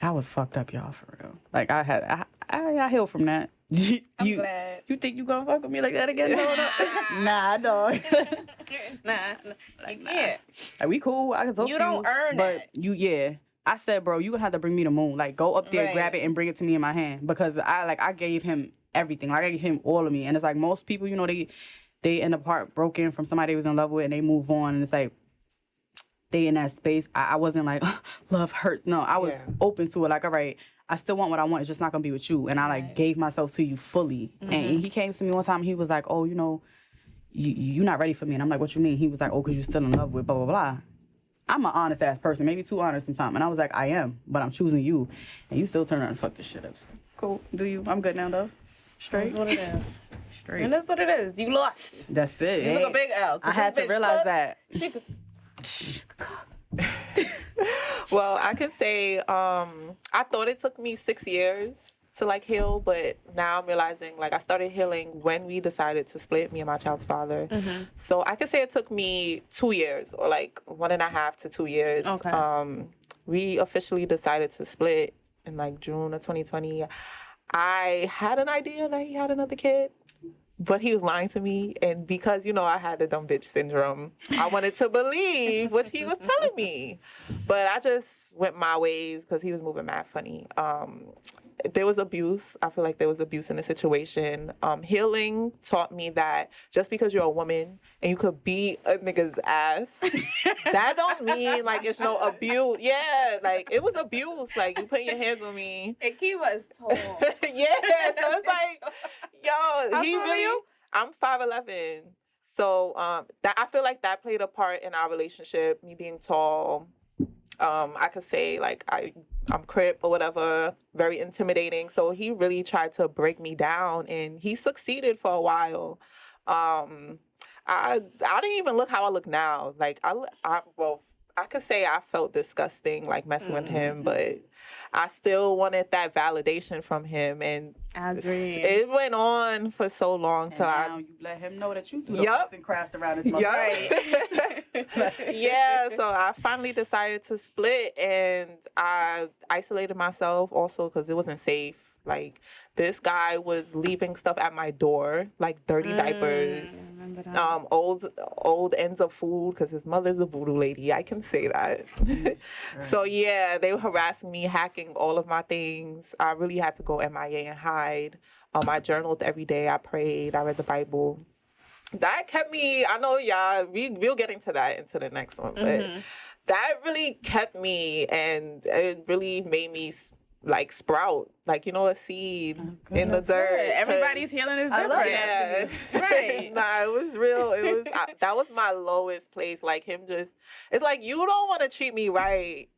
I was fucked up, y'all, for real. Like, I healed from that. I'm glad. You think you gonna fuck with me like that again? Nah, dog. Nah, like, yeah. Like, we cool. I can talk to you. You don't earn but that. Yeah. I said, bro, you gonna have to bring me the moon. Like, go up there, Right. grab it, and bring it to me in my hand. Because I gave him everything. Like, I gave him all of me. And it's like most people, you know, they end up heartbroken from somebody they was in love with and they move on. And it's like, they in that space. I wasn't like, love hurts. No, I was open to it. Like, all right, I still want what I want. It's just not gonna be with you. And I like gave myself to you fully. And he came to me one time. He was like, oh, you know, you're not ready for me. And I'm like, what you mean? He was like, oh, because you're still in love with blah, blah, blah. I'm an honest ass person, maybe too honest sometimes. And I was like, I am, but I'm choosing you. And you still turn around and fuck this shit up. So, cool. Do you? I'm good now, though. Straight. That's what it is. Straight. And that's what it is. You lost. That's it. You took a big L. I had to realize that. Well, I could say I thought it took me 6 years to like heal, but now I'm realizing like I started healing when we decided to split, me and my child's father. So I could say it took me 2 years or like 1.5 to 2 years. Okay. We officially decided to split in like June of 2020. I had an idea that he had another kid, but he was lying to me. And because, you know, I had the dumb bitch syndrome, I wanted to believe what he was telling me. But I just went my ways because he was moving mad funny. There was abuse. I feel like there was abuse in the situation. Healing taught me that just because you're a woman and you could beat a nigga's ass, that don't mean like it's no abuse. Yeah, like it was abuse. Like you putting your hands on me. And Keema is tall. Yeah, so it's like, yo, How he tall are really. you? I'm 5'11". So that I feel like that played a part in our relationship. Me being tall. I could say like I'm crip or whatever, very intimidating. So he really tried to break me down, and he succeeded for a while. I didn't even look how I look now. Like I could say I felt disgusting like messing with him, but I still wanted that validation from him, and I agree. it went on for so long And till now you let him know that you do the Yup. arts and crafts around this motherfucker. Yeah, so I finally decided to split, and I isolated myself also because it wasn't safe. Like, this guy was leaving stuff at my door, like dirty diapers, old ends of food, because his mother's a voodoo lady. I can say that. So, yeah, they were harassing me, hacking all of my things. I really had to go MIA and hide. I journaled every day. I prayed. I read the Bible. That kept me, I know y'all, we'll get into that into the next one, but that really kept me, and it really made me like sprout, like, you know, a seed in the dirt. Good. Everybody's healing is different. Yeah. Right. Nah, it was real. It was, that was my lowest place. Like him just, it's like, you don't want to treat me right,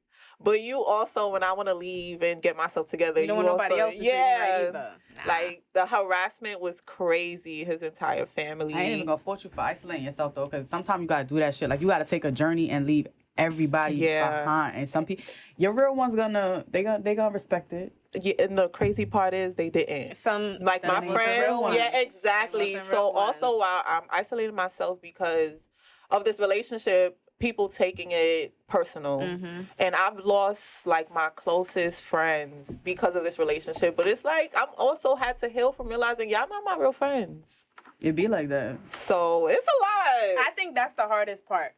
but you also, when I want to leave and get myself together, You don't want nobody else to treat you right either. Nah. Like, the harassment was crazy, his entire family. I ain't even gonna fault you for isolating yourself though, because sometimes you gotta do that shit. Like, you gotta take a journey and leave everybody behind. And some people, your real ones they gonna respect it. Yeah, and the crazy part is they didn't. Some Like my friends, yeah, exactly. So also while I'm isolating myself because of this relationship, people taking it personal, and I've lost like my closest friends because of this relationship. But it's like I'm also had to heal from realizing y'all not my real friends. It be like that. So it's a lot. I think that's the hardest part.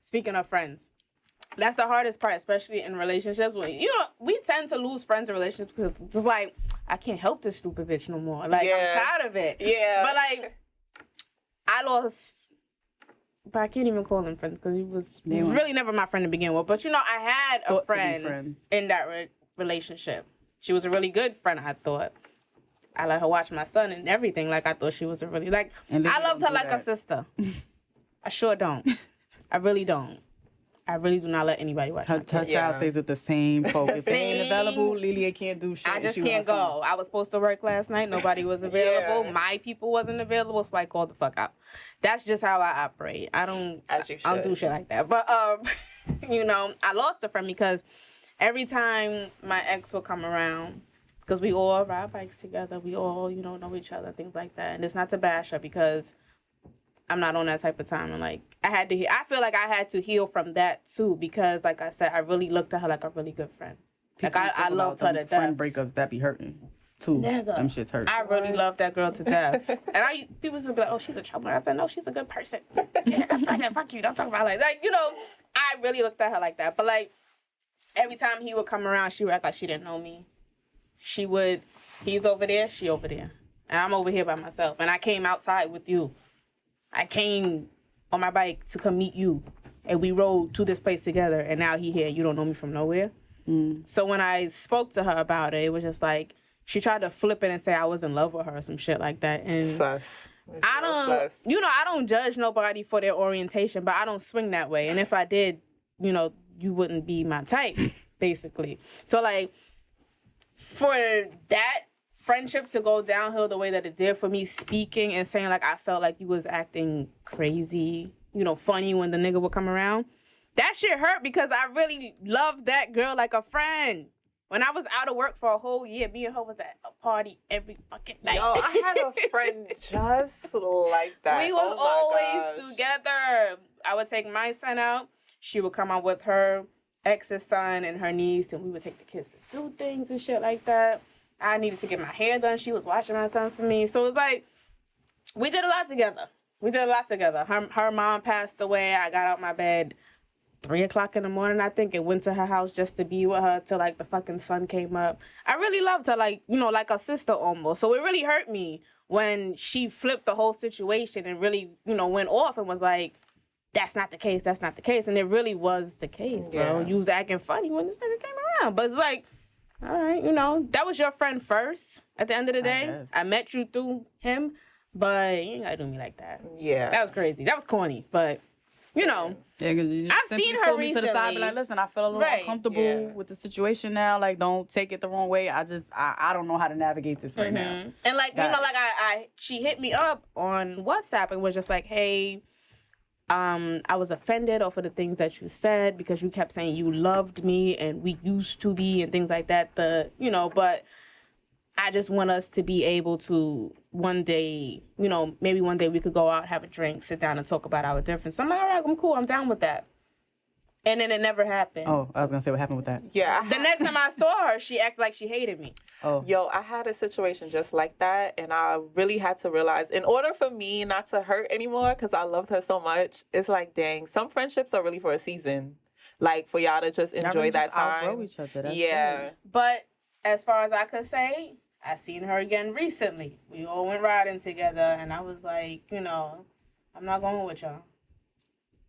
Speaking of friends, that's the hardest part, especially in relationships. When, you know, we tend to lose friends in relationships because it's like, I can't help this stupid bitch no more. Like, I'm tired of it. Yeah. But, like, I lost, but I can't even call him friends because he was really never my friend to begin with. But, you know, I had a friend in that relationship. She was a really good friend, I thought. I let her watch my son and everything. Like, I thought she was a really, like, I loved her like a sister. I sure don't. I really don't. I really do not let anybody watch my Her child stays with the same focus. They ain't Same. available. Lilia can't do shit. I just can't go. I was supposed to work last night. Nobody was available. Yeah. My people wasn't available, so I called the fuck out. That's just how I operate. I don't do shit like that. But you know, I lost a friend because every time my ex would come around, because we all ride bikes together, we all, know each other, things like that. And it's not to bash her because I'm not on that type of time. And, like, I feel like I had to heal from that, too, because, like I said, I really looked at her like a really good friend. Like, I loved her to death. Friend breakups that be hurting, too. Nigga. Them shits hurt. I really love that girl to death. And people used to be like, oh, she's a troublemaker. I said, no, she's a good person. Fuck you. Don't talk about it. Like, I really looked at her like that. But, like, every time he would come around, she would act like she didn't know me. He's over there, she over there. And I'm over here by myself. And I came outside with you. I came on my bike to come meet you. And we rode to this place together. And now he here. You don't know me from nowhere. So when I spoke to her about it, it was just like, she tried to flip it and say I was in love with her or some shit like that. And Sus. I don't judge nobody for their orientation, but I don't swing that way. And if I did, you wouldn't be my type, basically. So, like, for that friendship to go downhill the way that it did, for me speaking and saying, like, I felt like you was acting crazy, funny when the nigga would come around, that shit hurt because I really loved that girl like a friend. When I was out of work for a whole year, me and her was at a party every fucking night. Yo, I had a friend just like that. We was always together. I would take my son out. She would come out with her ex's son and her niece, and we would take the kids to do things and shit like that. I needed to get my hair done. She was watching my son for me. So it was like, we did a lot together. Her mom passed away. I got out my bed 3:00 in the morning, I think, and went to her house just to be with her till, like, the fucking sun came up. I really loved her, like, like a sister almost. So it really hurt me when she flipped the whole situation and really, went off and was like, that's not the case. And it really was the case, bro. Yeah. You was acting funny when this nigga came around. But it's like, all right, that was your friend first at the end of the day. I met you through him, but you ain't gotta do me like that. Yeah. That was crazy. That was corny, but... Yeah, I've seen her recently. To the side, be like, listen, I feel a little uncomfortable with the situation now. Like, don't take it the wrong way. I don't know how to navigate this right now. And like, she hit me up on WhatsApp and was just like, hey, I was offended off of the things that you said because you kept saying you loved me and we used to be and things like that. But I just want us to be able to one day, maybe one day we could go out, have a drink, sit down and talk about our difference. I'm like, all right, I'm cool. I'm down with that. And then it never happened. Oh, I was going to say what happened with that. Yeah. The next time I saw her, she acted like she hated me. Oh. Yo, I had a situation just like that, and I really had to realize, in order for me not to hurt anymore, because I loved her so much, it's like, dang, some friendships are really for a season. Like, for y'all to just enjoy that time. Outgrow each other. That's yeah. good. But as far as I could say, I seen her again recently. We all went riding together, and I was like, I'm not going with y'all.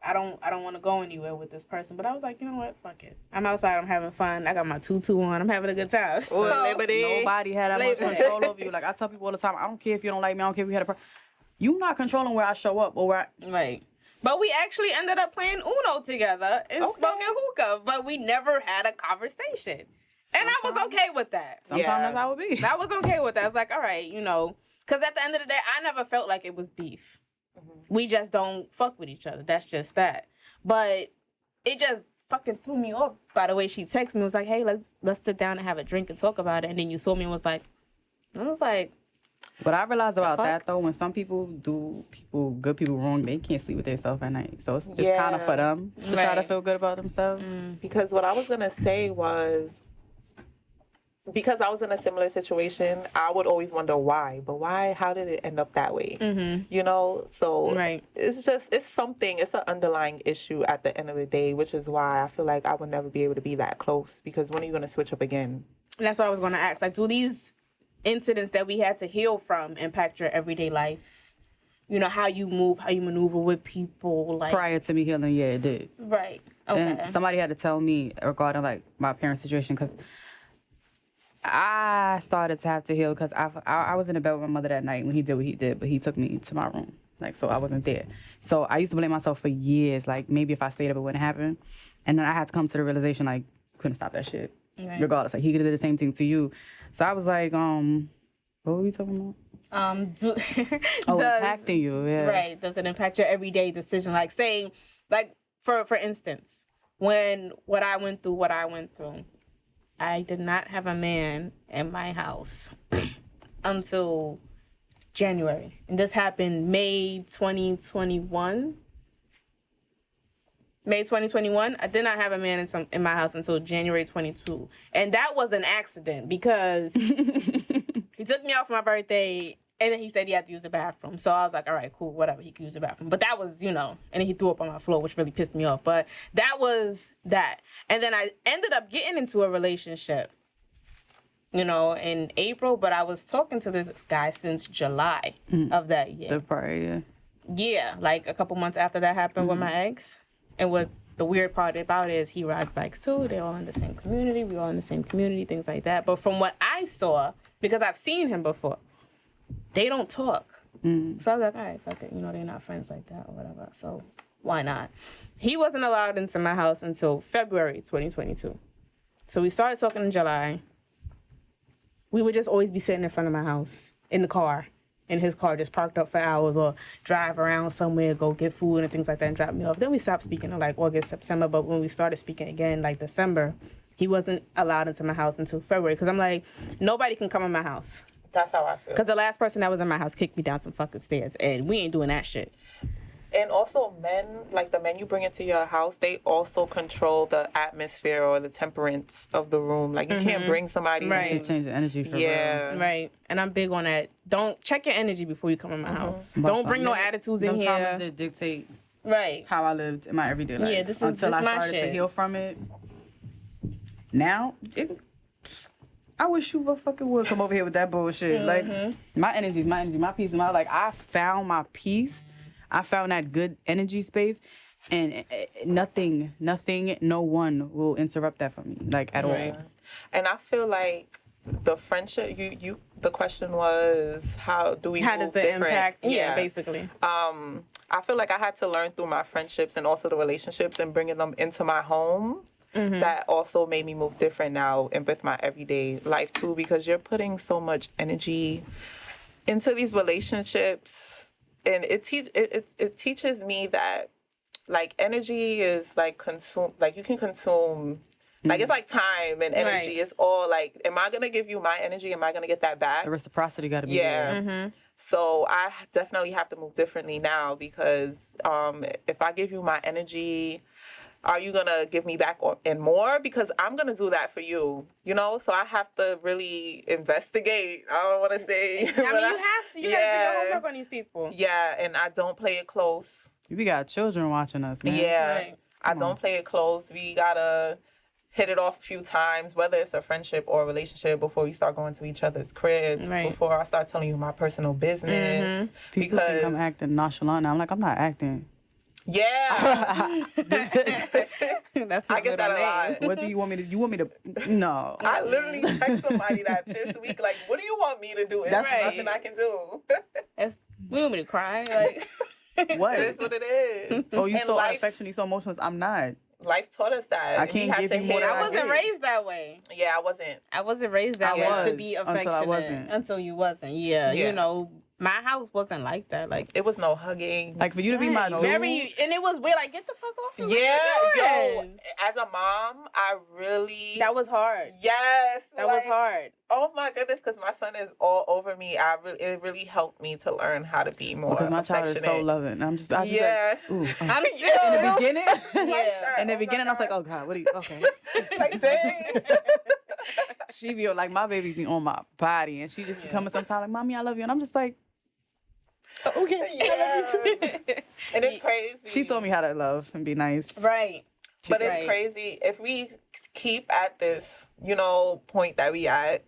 I don't want to go anywhere with this person. But I was like, you know what? Fuck it. I'm outside. I'm having fun. I got my tutu on. I'm having a good time. So, nobody had that much control over you. Like, I tell people all the time, I don't care if you don't like me. I don't care if we had a you not controlling where I show up or where Right. But we actually ended up playing Uno together and smoking hookah. But we never had a conversation. And I was okay with that. Sometimes that's how it be. I was okay with that. I was like, all right, because at the end of the day, I never felt like it was beef. We just don't fuck with each other. That's just that. But it just fucking threw me off by the way she texted me. It was like, hey, let's sit down and have a drink and talk about it. And then you saw me and was like, What I realized about that, though, when some people do good people wrong, they can't sleep with themselves at night. So it's kind of for them to try to feel good about themselves. Because what I was going to say was, because I was in a similar situation, I would always wonder why. But why? How did it end up that way? So it's an underlying issue at the end of the day, which is why I feel like I would never be able to be that close. Because when are you going to switch up again? And that's what I was going to ask. Like, do these incidents that we had to heal from impact your everyday life? How you move, how you maneuver with people. Like, prior to me healing, yeah, it did. Right. Okay. And somebody had to tell me regarding, like, my parents' situation, because I started to have to heal because I was in the bed with my mother that night when he did what he did, but he took me to my room. Like, so I wasn't there. So I used to blame myself for years. Like, maybe if I stayed up, it wouldn't happen. And then I had to come to the realization, like, couldn't stop that shit. Right. Regardless. Like, he could have did the same thing to you. So I was like, what were we talking about? Impacting you, yeah. Right. Does it impact your everyday decision? Like, saying, like, for instance, when what I went through, I did not have a man in my house until January. And this happened May 2021. May 2021, I did not have a man in my house until January 22. And that was an accident because he took me out for my birthday and then he said he had to use the bathroom. So I was like, all right, cool, whatever, he can use the bathroom. But that was, and then he threw up on my floor, which really pissed me off. But that was that. And then I ended up getting into a relationship, in April. But I was talking to this guy since July of that year. The prior year. Yeah, like a couple months after that happened with my ex. And what the weird part about it is he rides bikes too. They're all in the same community. We're all in the same community, things like that. But from what I saw, because I've seen him before, they don't talk. So I was like, all right, fuck it. They're not friends like that or whatever. So why not? He wasn't allowed into my house until February 2022. So we started talking in July. We would just always be sitting in front of my house in the car. In his car, just parked up for hours, or drive around somewhere, go get food and things like that and drop me off. Then we stopped speaking in like August, September. But when we started speaking again, like December, he wasn't allowed into my house until February. Because I'm like, nobody can come in my house. That's how I feel. Because the last person that was in my house kicked me down some fucking stairs. And we ain't doing that shit. And also men, like the men you bring into your house, they also control the atmosphere or the temperance of the room. Like you can't bring somebody. Right. You should change the energy for Yeah. Right. And I'm big on that. Don't check your energy before you come in my house. Don't bring no attitudes in Them here. traumas that dictate Right. how I lived in my everyday life. Yeah, this is until I my started to shit. heal from it. Now, I wish you fucking would come over here with that bullshit. Like, my energy is my energy, my peace. I found my peace. I found that good energy space. And nothing, no one will interrupt that for me, like, at all. And I feel like the friendship, the question was, how do we How move does it different? impact? Yeah, basically. I feel like I had to learn through my friendships and also the relationships and bringing them into my home. That also made me move different now and with my everyday life too, because you're putting so much energy into these relationships, and it teaches me that like energy is like consume, like you can consume. Like, it's like time and energy. Right. It's all like, am I going to give you my energy? Am I going to get that back? The reciprocity got to be there. So I definitely have to move differently now because if I give you my energy, are you going to give me back and more? Because I'm going to do that for you, So I have to really investigate. I don't want to say. You have to. You got to do your homework on these people. Yeah, and I don't play it close. We got children watching us, man. Yeah, Right. I don't play it close. We got to hit it off a few times, whether it's a friendship or a relationship, before we start going to each other's cribs, before I start telling you my personal business. People think I'm acting nonchalant now. I'm like, I'm not acting. Yeah. That's I get that a lot. What do you want me to? You want me to? No. I literally text somebody that this week, like, what do you want me to do? There's That's nothing I can do. We want me to cry? Like, What? It is what it is. Oh, you And so life- affectionate, you so emotional. I'm not. Life taught us that. I And we can't had give to you more hit than I I wasn't get. raised that way. Yeah, I wasn't. I wasn't raised that I way was, to be until I affectionate wasn't. until you wasn't. Yeah, Yeah. my house wasn't like that. Like, It was no hugging. Like for you to be my dude. very, and it was weird. Like, get the fuck off of me. Yeah, What you yo, doing? as a mom, I really... That was hard. Yes. That was like, hard. Oh my goodness, because my son is all over me. It really helped me to learn how to be more Because my child is so affectionate. loving. I just Yeah. like, ooh. I'm In still. the beginning, Yeah. in the beginning, I was like, oh God, what are you? Okay. Like, dang. She be like, my baby be on my body, and she just be coming sometimes like, mommy, I love you, and I'm just like, Okay. Yeah. And it's crazy. she told me how to love and be nice. Right. But it's Right. crazy. If we keep at this, point that we at,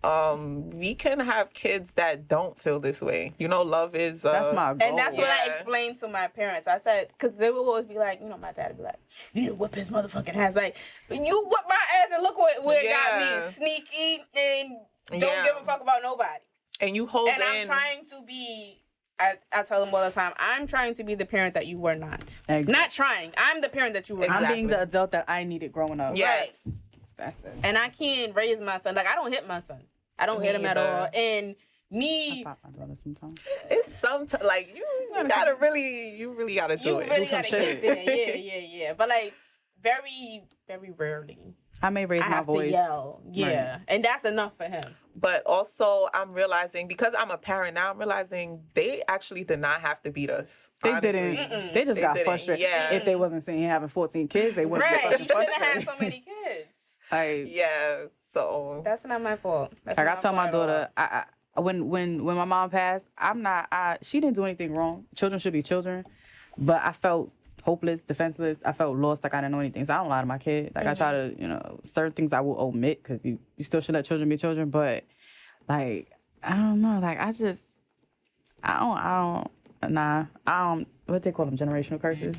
we can have kids that don't feel this way. Love is... That's my goal. And that's what I Yeah. explained to my parents. I said, because they would always be like, my dad would be like, you didn't whip his motherfucking ass. Like, you whip my ass and look where it got Yeah. me. Sneaky and don't Yeah. give a fuck about nobody. And you hold And I'm in... trying to be, I tell them all the time, I'm trying to be the parent that you were not. Exactly. Not trying. I'm the parent that you were Exactly. I'm being the adult that I needed growing up. Yes. That's it. And I can't raise my son. Like, I don't hit my son. I don't Me hit him at either. all. And me, Pop my daughter sometimes. It's sometimes... Like, you gotta really... You really gotta do you it. really some gotta shit. get there. Yeah. But like, very, very rarely I may raise I my have voice. to yell. Yeah. Right. And that's enough for him. But also, I'm realizing, because I'm a parent now, I'm realizing they actually did not have to beat us. They honestly. didn't. They just got didn't, frustrated. yeah. If they wasn't sitting here having 14 kids, they wouldn't Right. be You fucking shouldn't have had frustrated. so many kids. Like, Yeah, so. That's not my fault. That's like I not tell my fault at all. daughter, when my mom passed, she didn't do anything wrong. Children should be children, but I felt hopeless, defenseless. I felt lost, like I didn't know anything. So I don't lie to my kid. Like I try to, certain things I will omit because you still should let children be children. But like I don't know, like I don't. What they call them, generational curses.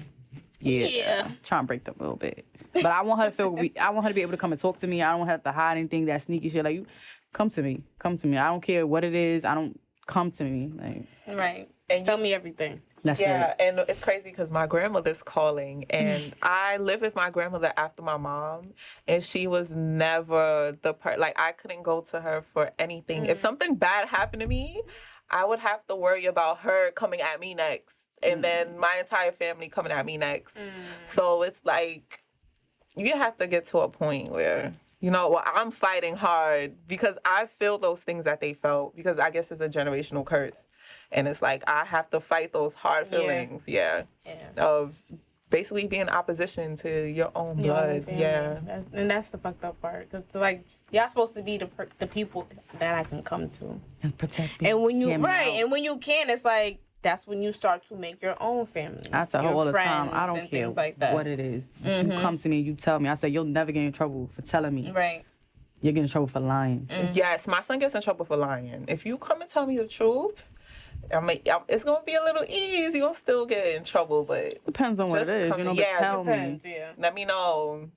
Yeah. Trying to break them a little bit. But I want her to I want her to be able to come and talk to me. I don't want her to hide anything, that sneaky shit. Like, you come to me. Come to me. I don't care what it is. Come to me. Like, Right. And Tell me everything. that's Yeah, it. and it's crazy because my grandmother's calling, and I live with my grandmother after my mom, and she was never like, I couldn't go to her for anything. If something bad happened to me, I would have to worry about her coming at me next, and then my entire family coming at me next. So it's like, you have to get to a point where, I'm fighting hard because I feel those things that they felt, because I guess it's a generational curse. And it's like, I have to fight those hard feelings, of basically being in opposition to your own Your own blood. family. Yeah. That's the fucked up part. Because, like, y'all supposed to be the people that I can come to. And protect me. And when you, Hear me right, out. and when you can, it's like, that's when you start to make your own family. I tell her your all the time, friends I don't and care things like that. what it is. You come to me, you tell me. I say, you'll never get in trouble for telling me. Right. You're getting in trouble for lying. Yes, my son gets in trouble for lying. If you come and tell me the truth, it's going to be a little easy. You'll still get in trouble, but Depends on what it just is. come- You know, yeah, but tell me. Depends, yeah. let me know.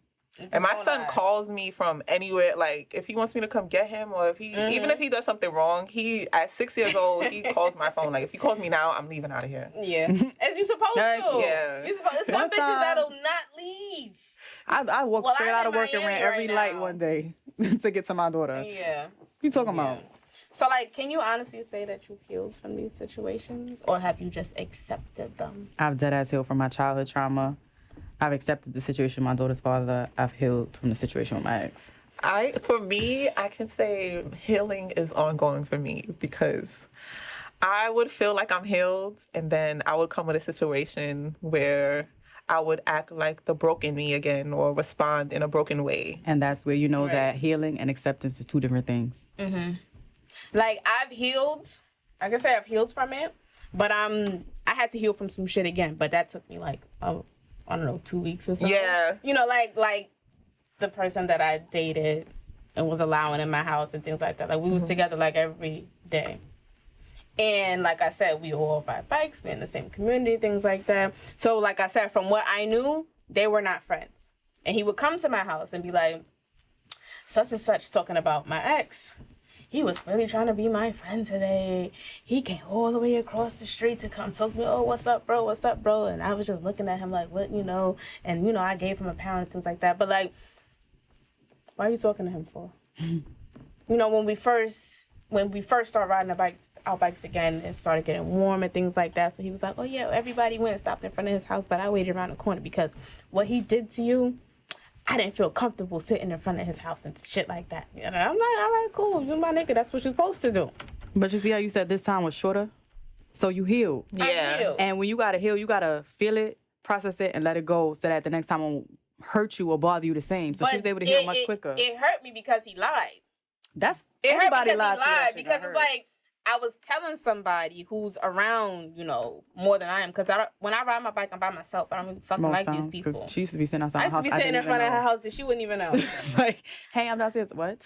And my don't son lie. calls me from anywhere. Like, if he wants me to come get him, or if even if he does something wrong, at 6 years old, he calls my phone. Like, if he calls me now, I'm leaving out of here. Yeah. As you supposed to. Yeah. You're supposed, there's some One bitches time- that'll not leave. I walked Well, straight I'm out of in work and ran Miami every right light now. one day to get to my daughter. Yeah. You talking about? So, like, can you honestly say that you've healed from these situations, or have you just accepted them? I've dead ass healed from my childhood trauma. I've accepted the situation with my daughter's father. I've healed from the situation with my ex. For me, I can say healing is ongoing for me, because I would feel like I'm healed, and then I would come with a situation where I would act like the broken me again, or respond in a broken way. And that's where you know Right. that healing and acceptance is two different things. Like, I've healed. I can say I've healed from it, but I had to heal from some shit again. But that took me like, I don't know, 2 weeks or something. Yeah. You know, like the person that I dated and was allowing in my house and things like that. Like, we was together like every day. And like I said, we all ride bikes, we're in the same community, things like that. So like I said, from what I knew, they were not friends. And he would come to my house and be like, such and such, talking about my ex. He was really trying to be my friend today. He came all the way across the street to come talk to me. Oh, what's up, bro? What's up, bro? And I was just looking at him like, what, And, I gave him £1 and things like that. But, like, why are you talking to him for? When we first started riding our bikes again, it started getting warm and things like that. So he was like, oh, yeah, everybody went and stopped in front of his house, but I waited around the corner because what he did to you, I didn't feel comfortable sitting in front of his house and shit like that. And I'm like, all right, cool. You my nigga. That's what you're supposed to do. But you see how you said this time was shorter? So you healed. I healed. And when you gotta heal, you gotta feel it, process it, and let it go so that the next time it won't hurt you or bother you the same. So she was able to heal much quicker. It hurt me because he lied. That's It hurt everybody because lied he to that lied shit because got it's hurt. like I was telling somebody who's around, more than I am. Because when I ride my bike, I'm by myself. I don't really fucking Most like times, these people. 'cause she used to be sitting outside I my used to house. be sitting in didn't front even of her know. house and she wouldn't even know. Like, hey, I'm downstairs. What?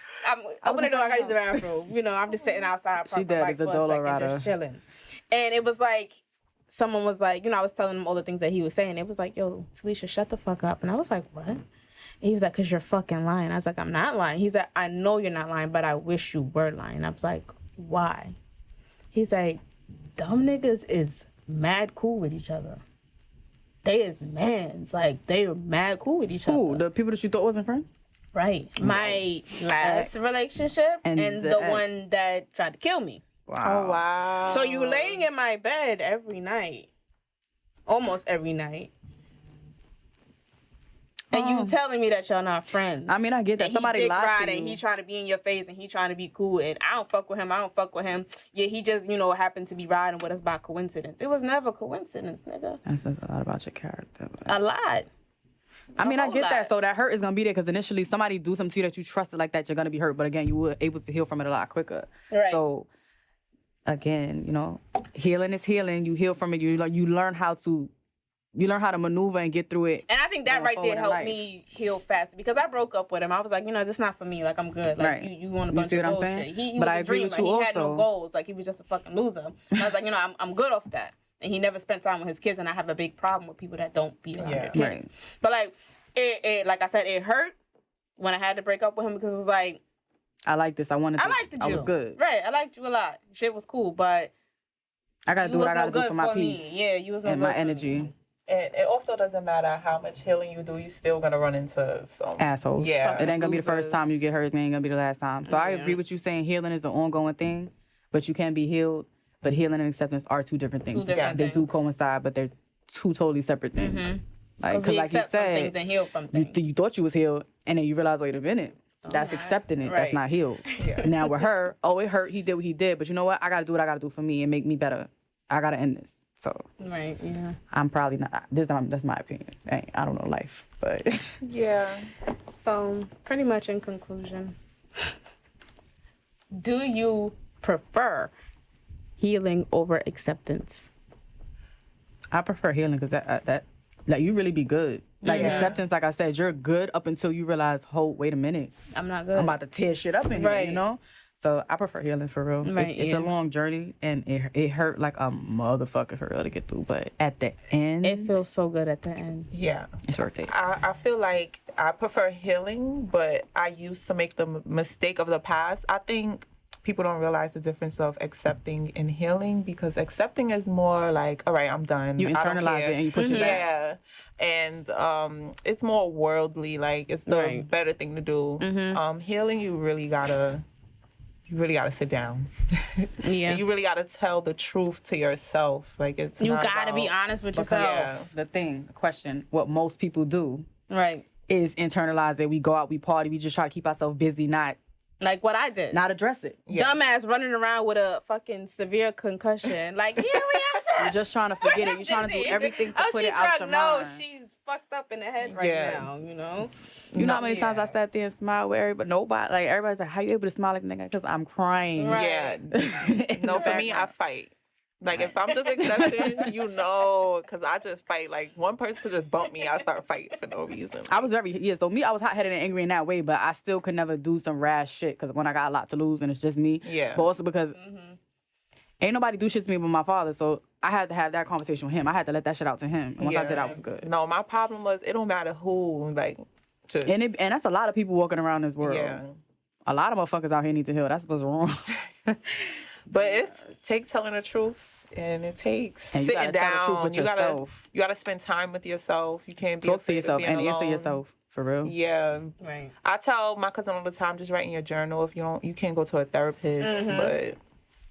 Open the door, I gotta use the bathroom. I'm just sitting outside. She did as a dolo rider. Just chilling. And it was like, someone was like, I was telling him all the things that he was saying. It was like, yo, Talisha, shut the fuck up. And I was like, what? And he was like, because you're fucking lying. I was like, I'm not lying. He's like, I know you're not lying, but I wish you were lying. I was like, why? He's like, dumb niggas is mad cool with each other. They is mans. Like, they are mad cool with each Who? other. The people that you thought wasn't friends? Right. My last relationship and And the the ex. one that tried to kill me. Oh, wow. So you laying in my bed every night, almost every night, And you telling me that y'all not friends. I mean, I get that. And Somebody he dick lied to riding, you. he trying to be in your face, and he trying to be cool, and I don't fuck with him. Yeah, he just, happened to be riding with us by coincidence. It was never coincidence, nigga. That says a lot about your character. A lot. I mean, I whole get that. lot. So that hurt is going to be there because initially somebody do something to you that you trusted like that, you're going to be hurt. But again, you were able to heal from it a lot quicker. Right. So again, healing is healing. You heal from it. You learn how to maneuver and get through it. And I think that going right forward there in helped life. me heal faster because I broke up with him. I was like, this not for me. Like, I'm good. Like, Right. you want a You bunch see of what I'm bullshit. saying? He But was I a agree dreamer. with you He had no also. goals. Like, he was just a fucking loser. And I was like, I'm good off that. And he never spent time with his kids, and I have a big problem with people that don't be around their kids. Right. But, like, it like I said, it hurt when I had to break up with him because it was like, I like this. I wanted this. I liked you. I was good. Right. I liked you a lot. Shit was cool, but I got to you do was what I got no to do good for my me. peace Yeah, you was no and good my for energy. me. And it also doesn't matter how much healing you do, you're still gonna run into some Assholes. Yeah. It ain't going to be the first Losers. time you get hurt. It ain't going to be the last time. So I Yeah. agree with you saying healing is an ongoing thing, but you can be healed. But healing and acceptance are two different things. different They do things. coincide, but they're two totally separate things. Like, Because we like you accept some things said, and heal from things. you thought you was healed, and then you realize, wait a minute, that's accepting it. That's Right. not healed. Now with her, it hurt. He did what he did, but you know what? I got to do what I got to do for me and make me better. I got to end this. So Right, yeah. I'm probably not. That's my opinion. I don't know life, but Yeah. So, pretty much in conclusion, do you prefer healing over acceptance? I prefer healing because that like you really be good. Like acceptance, like I said, you're good up until you realize, wait a minute, I'm not good. I'm about to tear shit up in Right. here, So I prefer healing for real. Right, It's yeah. a long journey and it hurt like a motherfucker for real to get through. But at the end, It feels so good at the end. Yeah. it's worth it. I feel like I prefer healing, but I used to make the mistake of the past. I think people don't realize the difference of accepting and healing because accepting is more like, all right, I'm done. You I don't internalize care. it and you push it back. Yeah. And it's more worldly, like it's the Right. better thing to do. Healing, you really gotta sit down. Yeah. And you really gotta tell the truth to yourself. Like it's You not gotta be about- honest with Because yourself. the question, what most people do Right. is internalize it. We go out, we party, we just try to keep ourselves busy, not Like what I did. address it. Dumbass running around with a fucking severe concussion. Like, yeah, we You're have just trying to forget it. You're trying to do everything to put she it out your drunk? No, mind. she's fucked up in the head right Yeah. now, You know how many times I sat there and smiled with everybody, nobody, like everybody's like, how you able to smile like a nigga? Because I'm crying. Right. Yeah. No, for me, I fight. Like, if I'm just accepting, because I just fight. Like, one person could just bump me, I start fighting for no reason. I was so me, I was hot-headed and angry in that way, but I still could never do some rash shit because when I got a lot to lose and it's just me. Yeah. But also because ain't nobody do shit to me but my father, so I had to have that conversation with him. I had to let that shit out to him. And once I did, I was good. No, my problem was, it don't matter who, like, just... And that's a lot of people walking around this world. Yeah. A lot of motherfuckers out here need to heal. That's what's wrong. But it takes telling the truth, and it takes And you sitting gotta tell the truth down. with You yourself. gotta spend time with yourself. You can't be Talk to afraid of yourself being and answer alone. yourself. For real. Yeah. Right. I tell my cousin all the time, just write in your journal. If you can't go to a therapist, but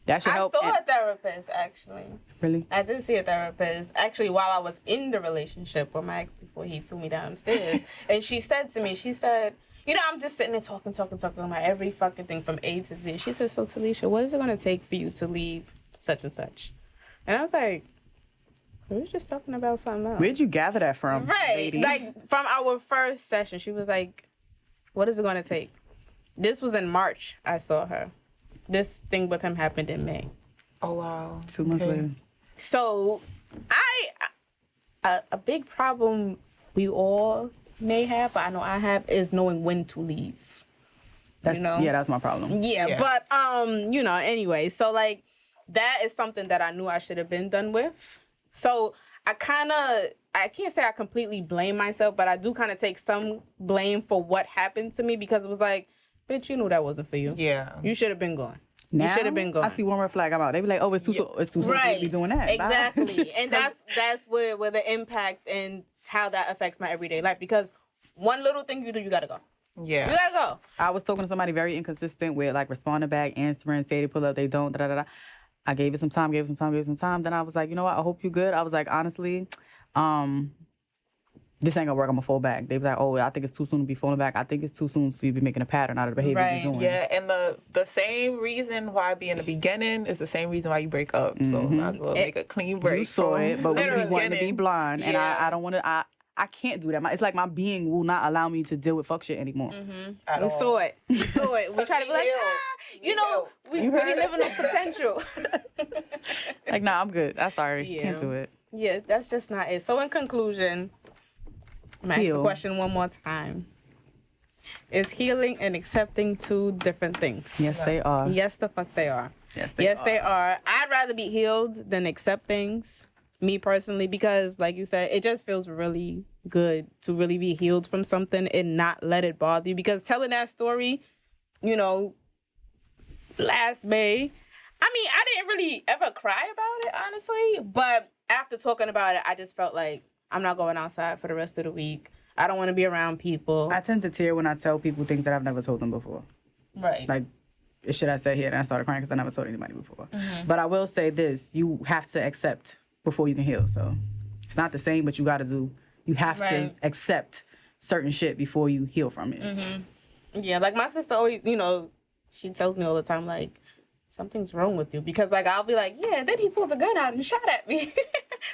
That should I help. saw a therapist, actually. Really? I did see a therapist, actually, while I was in the relationship with my ex before he threw me downstairs. And she said to me, I'm just sitting there talking about every fucking thing from A to Z. She said, so, Talisha, what is it going to take for you to leave such and such? And I was like, we were just talking about something else. Where'd you gather that from? Right. lady? Like, from our first session, she was like, what is it going to take? This was in March, I saw her. This thing with him happened in May. oh wow. 2 months later. So, a big problem we all may have, but I know I have, is knowing when to leave. Yeah, that's my problem. Yeah, but anyway, so like that is something that I knew I should have been done with. So I can't say I completely blame myself, but I do kind of take some blame for what happened to me because it was like, bitch, you knew that wasn't for you. Yeah. You should have been gone. Now, you should have been gone. I see one red flag, I'm out. They be like, oh, it's too soon to be doing that. Bye. Exactly. And that's where the impact and how that affects my everyday life. Because one little thing you do, you gotta go. Yeah. You gotta go. I was talking to somebody very inconsistent with like responding back, answering, say they pull up, they don't, da-da-da-da. I gave it some time. Then I was like, you know what? I hope you good. I was like, honestly, this ain't gonna work, I'm gonna fall back. They be like, oh, I think it's too soon to be falling back. I think it's too soon for you to be making a pattern out of the behavior Right. you're doing. Yeah, and the same reason why I be in the beginning is the same reason why you break up. So might as well make a clean break. You saw from it, but we the be wanting to be beginning. blind, and Yeah. I don't want to. I can't do that. It's like my being will not allow me to deal with fuck shit anymore. At We all. saw it. We saw it. We try to be like, you know, we really living on potential. Like, nah, I'm good. I'm sorry. Yeah. Can't do it. Yeah, that's just not it. So in conclusion, I'm gonna ask the Heal. question one more time. Is healing and accepting two different things? Yes, they are. Yes, the fuck they are. Yes, They are. I'd rather be healed than accept things, me personally, because like you said, it just feels really good to really be healed from something and not let it bother you. Because telling that story, you know, last May, I mean, I didn't really ever cry about it, honestly. But after talking about it, I just felt like I'm not going outside for the rest of the week. I don't want to be around people. I tend to tear when I tell people things that I've never told them before. Right. Like, shit I said here, and I started crying because I never told anybody before. But I will say this: you have to accept before you can heal. So it's not the same, but you got to do. You have to Right. accept certain shit before you heal from it. Yeah, like my sister always, you know, she tells me all the time, like, something's wrong with you. Because, like, I'll be like, yeah, then he pulled a gun out and shot at me.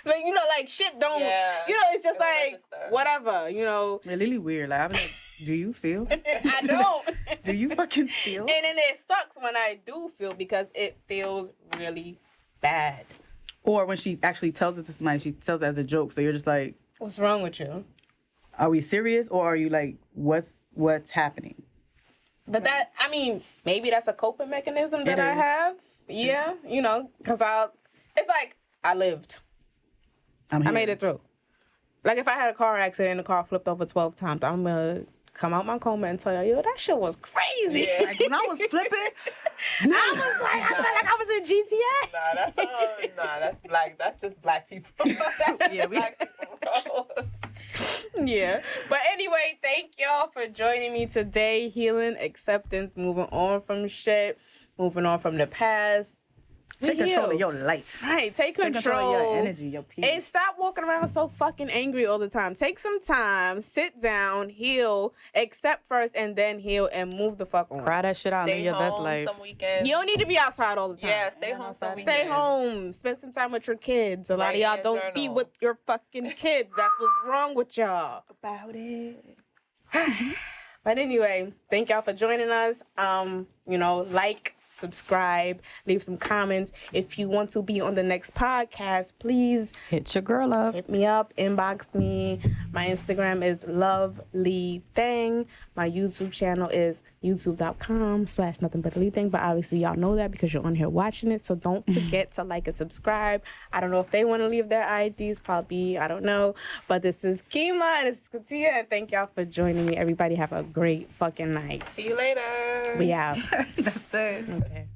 Like, you know, like, shit don't, Yeah, you know, it's just it don't like, register. whatever, you know. It's really weird. Like, I'm like, do you feel? I don't. Do you fucking feel? And then it sucks when I do feel because it feels really bad. Or when she actually tells it to somebody, she tells it as a joke. So you're just like, What's wrong with you? are we serious? Or are you like, what's happening? But that, I mean, maybe that's a coping mechanism that It I is. have. Yeah, you know, because it's like, I lived. I'm I here. made it through. Like, if I had a car accident and the car flipped over 12 times, I'm going to come out my coma and tell you, yo, that shit was crazy. Like, when I was flipping, I was like, I felt like I was in GTA. That's black. That's just black people. That's Yeah, we- black people, bro. Yeah. But anyway, thank y'all for joining me today. Healing, acceptance, moving on from shit, moving on from the past. take We control of healed. your life. Right, take Take control. of your energy, your peace. And stop walking around so fucking angry all the time. Take some time, sit down, heal, accept first, and then heal and move the fuck on. Cry that shit out and Stay live your best home life. some weekends. You don't need to be outside all the time. Yeah, stay home some weekends. Stay home. Spend some time with your kids. A lot of Write y'all in a don't be journal. with your fucking kids. That's what's wrong with y'all. About it. But anyway, thank y'all for joining us. You know, like, subscribe, leave some comments. If you want to be on the next podcast, please Hit your girl up. hit me up, inbox me. My Instagram is lovelything. My YouTube channel is youtube.com/nothingbutalething. But obviously y'all know that because you're on here watching it. So don't forget to like and subscribe. I don't know if they want to leave their IDs, probably, I don't know. But this is Keema and this is Katia, and thank y'all for joining me. Everybody have a great fucking night. See you later. We out. That's it. Okay.